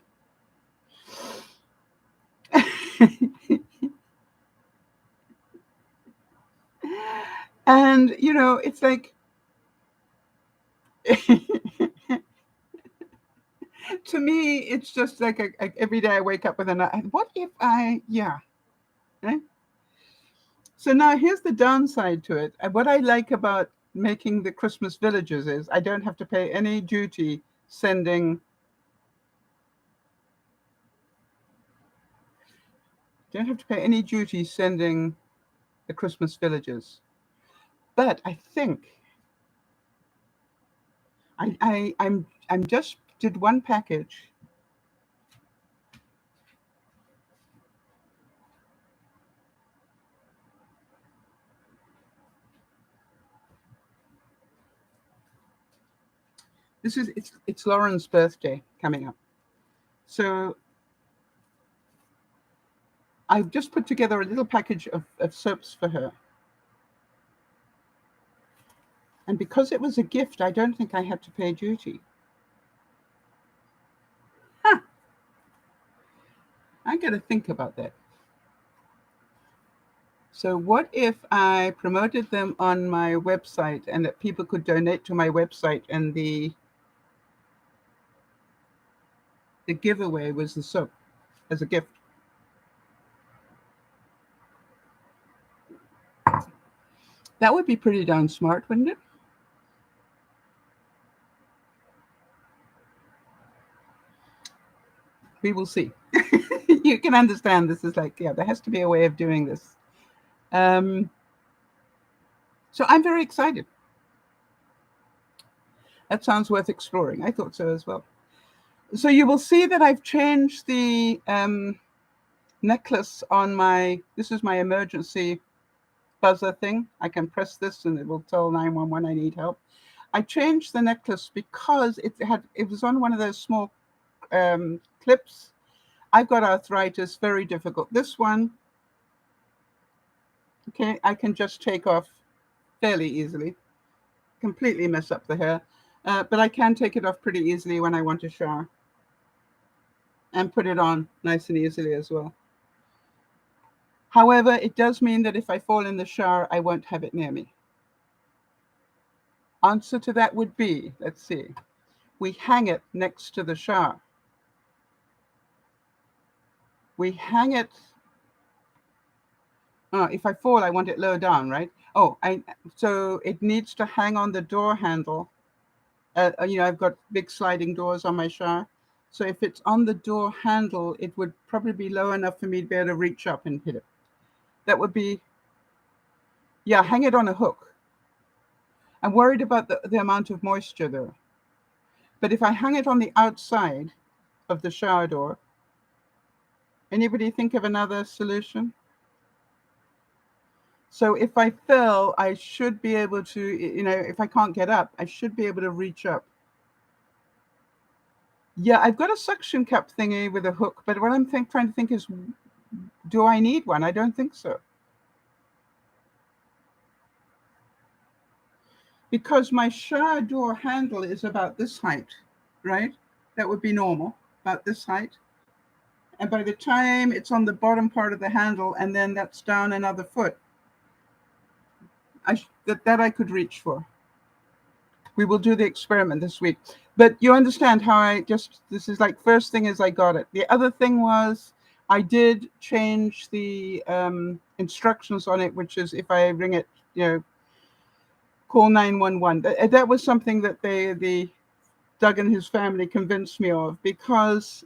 And, you know, it's like, to me, it's just like every day I wake up with what if yeah. Right? So now here's the downside to it. What I like about making the Christmas villages is I don't have to pay any duty sending. Don't have to pay any duty sending the Christmas villages. But I think I'm just did one package. It's Lauren's birthday coming up. So I've just put together a little package of soaps for her. And because it was a gift, I don't think I had to pay duty. Huh. I got to think about that. So what if I promoted them on my website and that people could donate to my website and the giveaway was the soap as a gift? That would be pretty darn smart, wouldn't it? We will see. You can understand this is like, yeah, there has to be a way of doing this. So I'm very excited. That sounds worth exploring. I thought so as well. So you will see that I've changed the necklace on this is my emergency buzzer thing. I can press this and it will tell 911 I need help. I changed the necklace because it was on one of those small clips. I've got arthritis, very difficult. This one, okay, I can just take off fairly easily, completely mess up the hair, but I can take it off pretty easily when I want to shower and put it on nice and easily as well. However, it does mean that if I fall in the shower, I won't have it near me. Answer to that would be, let's see, we hang it next to the shower. We hang it. If I fall, I want it low down, right? So it needs to hang on the door handle. You know, I've got big sliding doors on my shower. So if it's on the door handle, it would probably be low enough for me to be able to reach up and hit it. That would be, yeah, hang it on a hook. I'm worried about the amount of moisture there. But if I hang it on the outside of the shower door, anybody think of another solution? So if I fell, I should be able to, you know, if I can't get up, I should be able to reach up. Yeah, I've got a suction cup thingy with a hook, but what I'm trying to think is, do I need one? I don't think so. Because my shower door handle is about this height, right? That would be normal, about this height. And by the time it's on the bottom part of the handle, and then that's down another foot, that I could reach for. We will do the experiment this week. But you understand how this is like, first thing is I got it. The other thing was I did change the instructions on it, which is if I ring it, call 911. That was something that the Doug and his family convinced me of, because,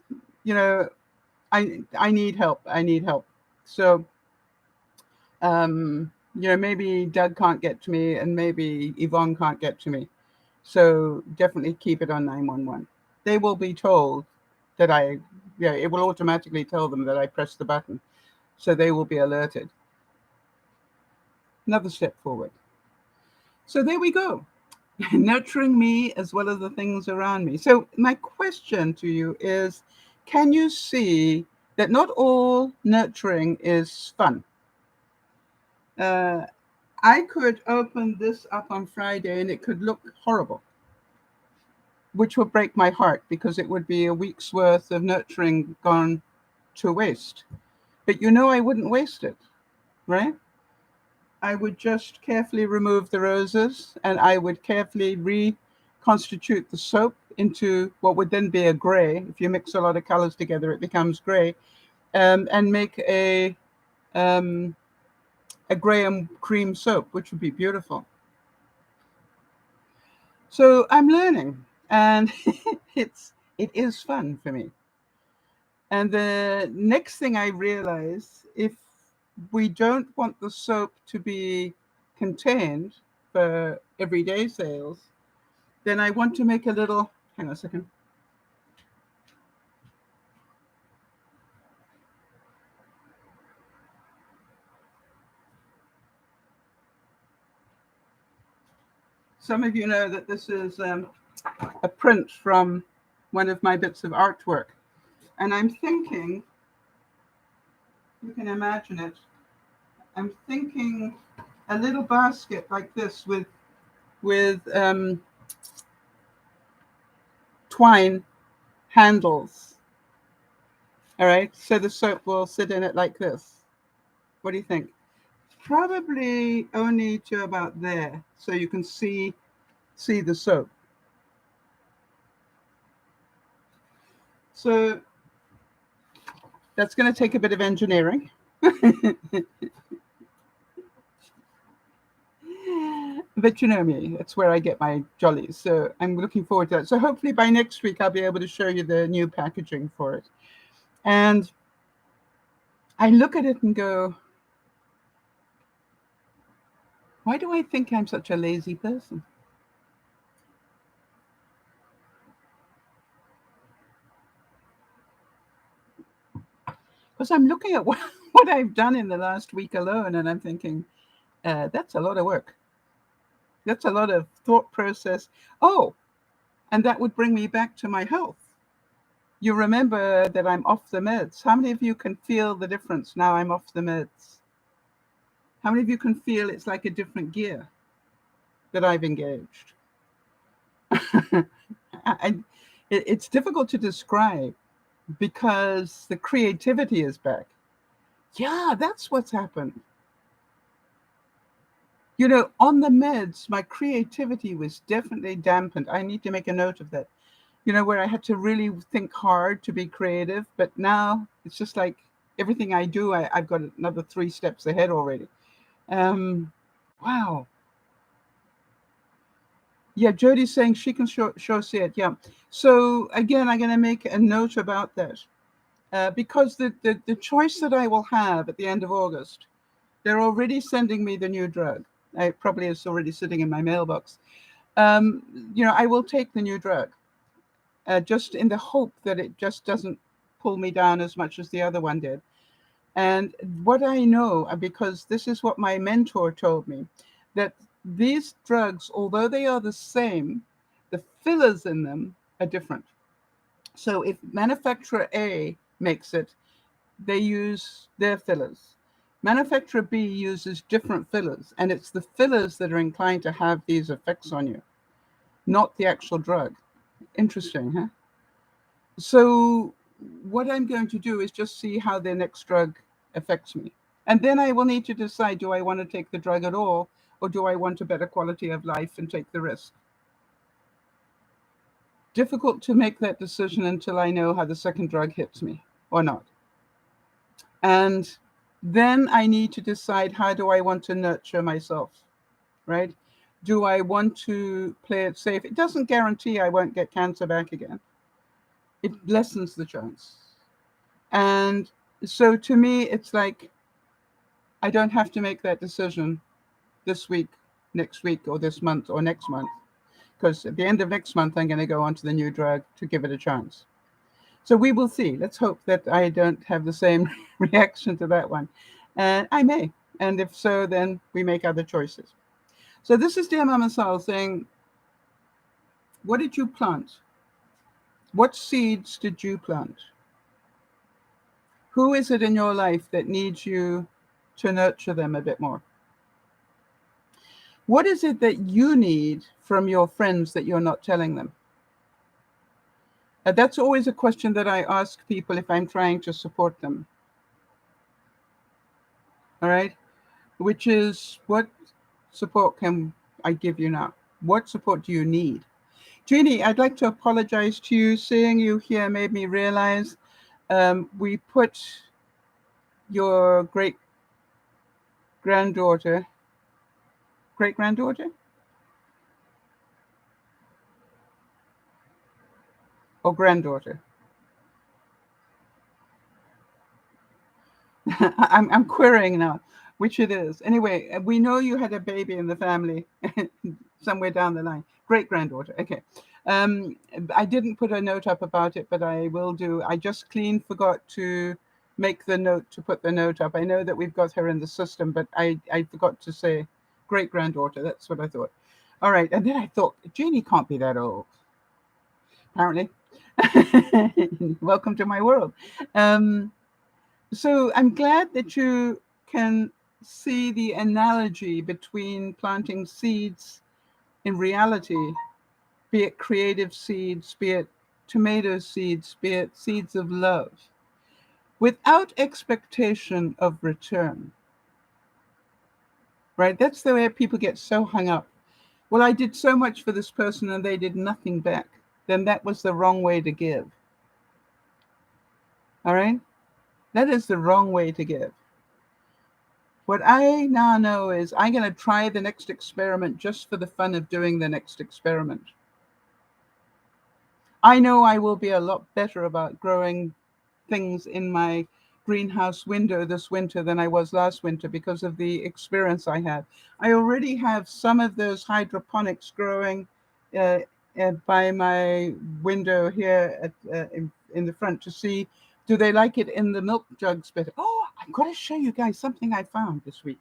I need help. I need help. So, maybe Doug can't get to me, and maybe Yvonne can't get to me. So definitely keep it on 911. They will be told that it will automatically tell them that I pressed the button. So they will be alerted. Another step forward. So there we go. Nurturing me as well as the things around me. So my question to you is, can you see that not all nurturing is fun? I could open this up on Friday and it could look horrible, which would break my heart, because it would be a week's worth of nurturing gone to waste. But I wouldn't waste it, right? I would just carefully remove the roses, and I would carefully reconstitute the soap into what would then be a gray. If you mix a lot of colors together, it becomes gray, and make a Graham cream soap, which would be beautiful. So I'm learning, and it is fun for me. And the next thing I realize, if we don't want the soap to be contained for everyday sales, then I want to make a little, hang on a second. Some of you know that this is a print from one of my bits of artwork. And I'm thinking, you can imagine it, I'm thinking a little basket like this with twine handles. All right, so the soap will sit in it like this. What do you think? Probably only to about there, so you can see the soap. So that's going to take a bit of engineering. But you know me, it's where I get my jollies. So I'm looking forward to that. So hopefully by next week, I'll be able to show you the new packaging for it. And I look at it and go, why do I think I'm such a lazy person? Because I'm looking at what I've done in the last week alone, and I'm thinking, that's a lot of work. That's a lot of thought process. Oh, and that would bring me back to my health. You remember that I'm off the meds. How many of you can feel the difference now I'm off the meds? How many of you can feel it's like a different gear that I've engaged? It's difficult to describe, because the creativity is back. Yeah, that's what's happened. On the meds, my creativity was definitely dampened. I need to make a note of that. Where I had to really think hard to be creative. But now it's just like everything I do, I've got another 3 steps ahead already. Wow. Yeah, Jody's saying she can sure see it. Yeah. So again, I'm going to make a note about that. Because the choice that I will have at the end of August, they're already sending me the new drug. Probably it's already sitting in my mailbox. I will take the new drug, just in the hope that it just doesn't pull me down as much as the other one did. And what I know, because this is what my mentor told me, that these drugs, although they are the same, the fillers in them are different. So if manufacturer A makes it, they use their fillers. Manufacturer B uses different fillers, and it's the fillers that are inclined to have these effects on you, not the actual drug. Interesting, huh? So what I'm going to do is just see how their next drug affects me. And then I will need to decide, do I want to take the drug at all, or do I want a better quality of life and take the risk? difficult to make that decision until I know how the second drug hits me or not. And then I need to decide, how do I want to nurture myself, right? Do I want to play it safe? It doesn't guarantee I won't get cancer back again. It lessens the chance. And so to me, it's like, I don't have to make that decision this week, next week, or this month, or next month. Because at the end of next month, I'm going to go on to the new drug to give it a chance. So we will see. Let's hope that I don't have the same reaction to that one. And I may. And if so, then we make other choices. So this is DearMamaSal saying, what did you plant? What seeds did you plant? Who is it in your life that needs you to nurture them a bit more? What is it that you need from your friends that you're not telling them? That's always a question that I ask people if I'm trying to support them. All right? Which is, what support can I give you now? What support do you need? Jeannie, I'd like to apologize to you. Seeing you here made me realize we put your great-granddaughter or granddaughter. I'm querying now which it is. Anyway, we know you had a baby in the family somewhere down the line. Great-granddaughter. Okay. I didn't put a note up about it, but I will do. I just clean forgot to make the note to put the note up. I know that we've got her in the system, but I forgot to say great-granddaughter. That's what I thought. All right. And then I thought, Jeannie can't be that old. Apparently. Welcome to my world. So I'm glad that you can see the analogy between planting seeds in reality, be it creative seeds, be it tomato seeds, be it seeds of love, without expectation of return. Right? That's the way people get so hung up. Well, I did so much for this person and they did nothing back. Then that was the wrong way to give. All right? That is the wrong way to give. What I now know is I'm going to try the next experiment just for the fun of doing the next experiment. I know I will be a lot better about growing things in my greenhouse window this winter than I was last winter because of the experience I had. I already have some of those hydroponics growing by my window here in the front to see, do they like it in the milk jugs better? Oh, I've got to show you guys something I found this week.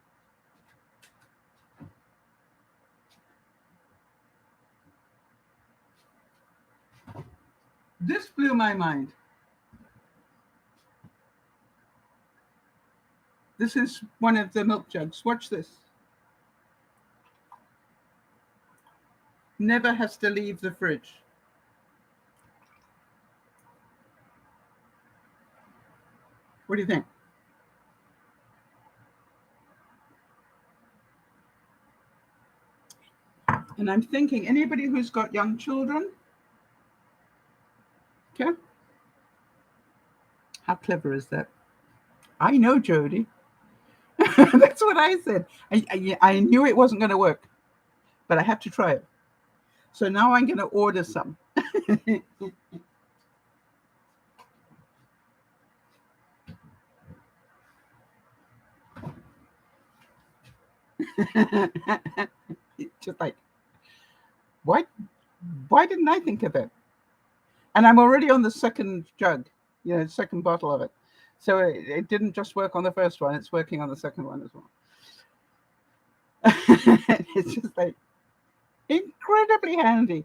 This blew my mind. This is one of the milk jugs. Watch this. Never has to leave the fridge. What do you think? And I'm thinking, anybody who's got young children, okay? How clever is that? I know, Jody. That's what I said. I knew it wasn't going to work, but I have to try it. So now I'm going to order some. Just like, what? Why didn't I think of it? And I'm already on the second jug, second bottle of it. So it didn't just work on the first one, it's working on the second one as well. It's just like incredibly handy.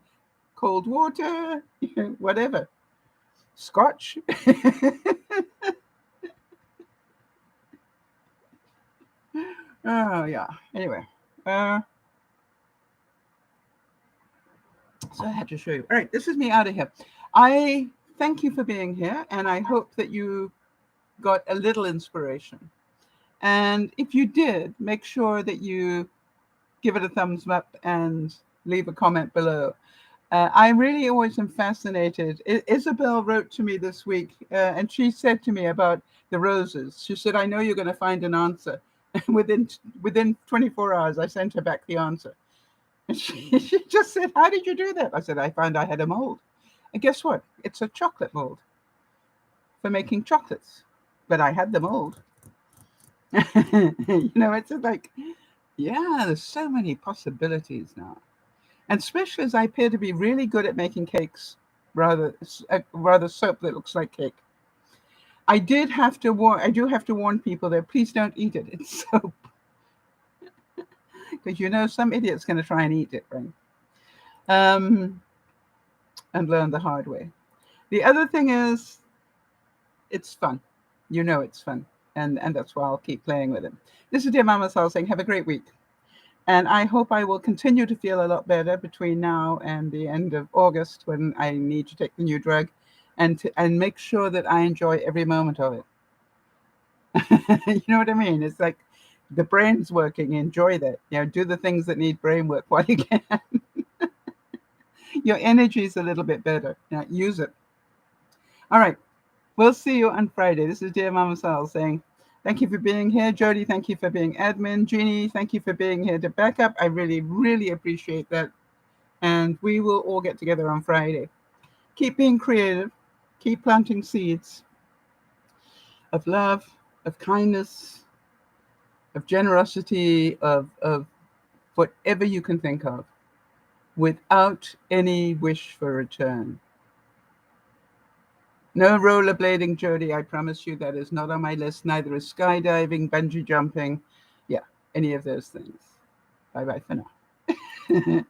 Cold water, whatever. Scotch. Oh, yeah. Anyway. So I had to show you. All right, this is me out of here. I thank you for being here, and I hope that you got a little inspiration. And if you did, make sure that you give it a thumbs up and leave a comment below. I really always am fascinated. Isabel wrote to me this week, and she said to me about the roses. She said, "I know you're going to find an answer." And within 24 hours, I sent her back the answer. And she just said, "How did you do that?" I said, "I found I had a mold." And guess what? It's a chocolate mold for making chocolates. But I had the mold. It's just like, yeah, there's so many possibilities now. And especially as I appear to be really good at making cakes, rather soap that looks like cake. I do have to warn people that please don't eat it. It's soap. Because some idiot's going to try and eat it, right? Um, and learn the hard way. The other thing is, it's fun. It's fun. And that's why I'll keep playing with it. This is Dear Mama Sal saying, have a great week. And I hope I will continue to feel a lot better between now and the end of August when I need to take the new drug and make sure that I enjoy every moment of it. You know what I mean? It's like the brain's working, enjoy that. Do the things that need brain work while you can. Your energy is a little bit better. Use it. All right. We'll see you on Friday. This is Dear Mama Sal saying, thank you for being here. Jody, thank you for being admin. Jeannie, thank you for being here to back up. I really, really appreciate that. And we will all get together on Friday. Keep being creative. Keep planting seeds of love, of kindness, of generosity, of whatever you can think of, without any wish for return. No rollerblading, Jody. I promise you that is not on my list. Neither is skydiving, bungee jumping. Yeah, any of those things. Bye-bye for now.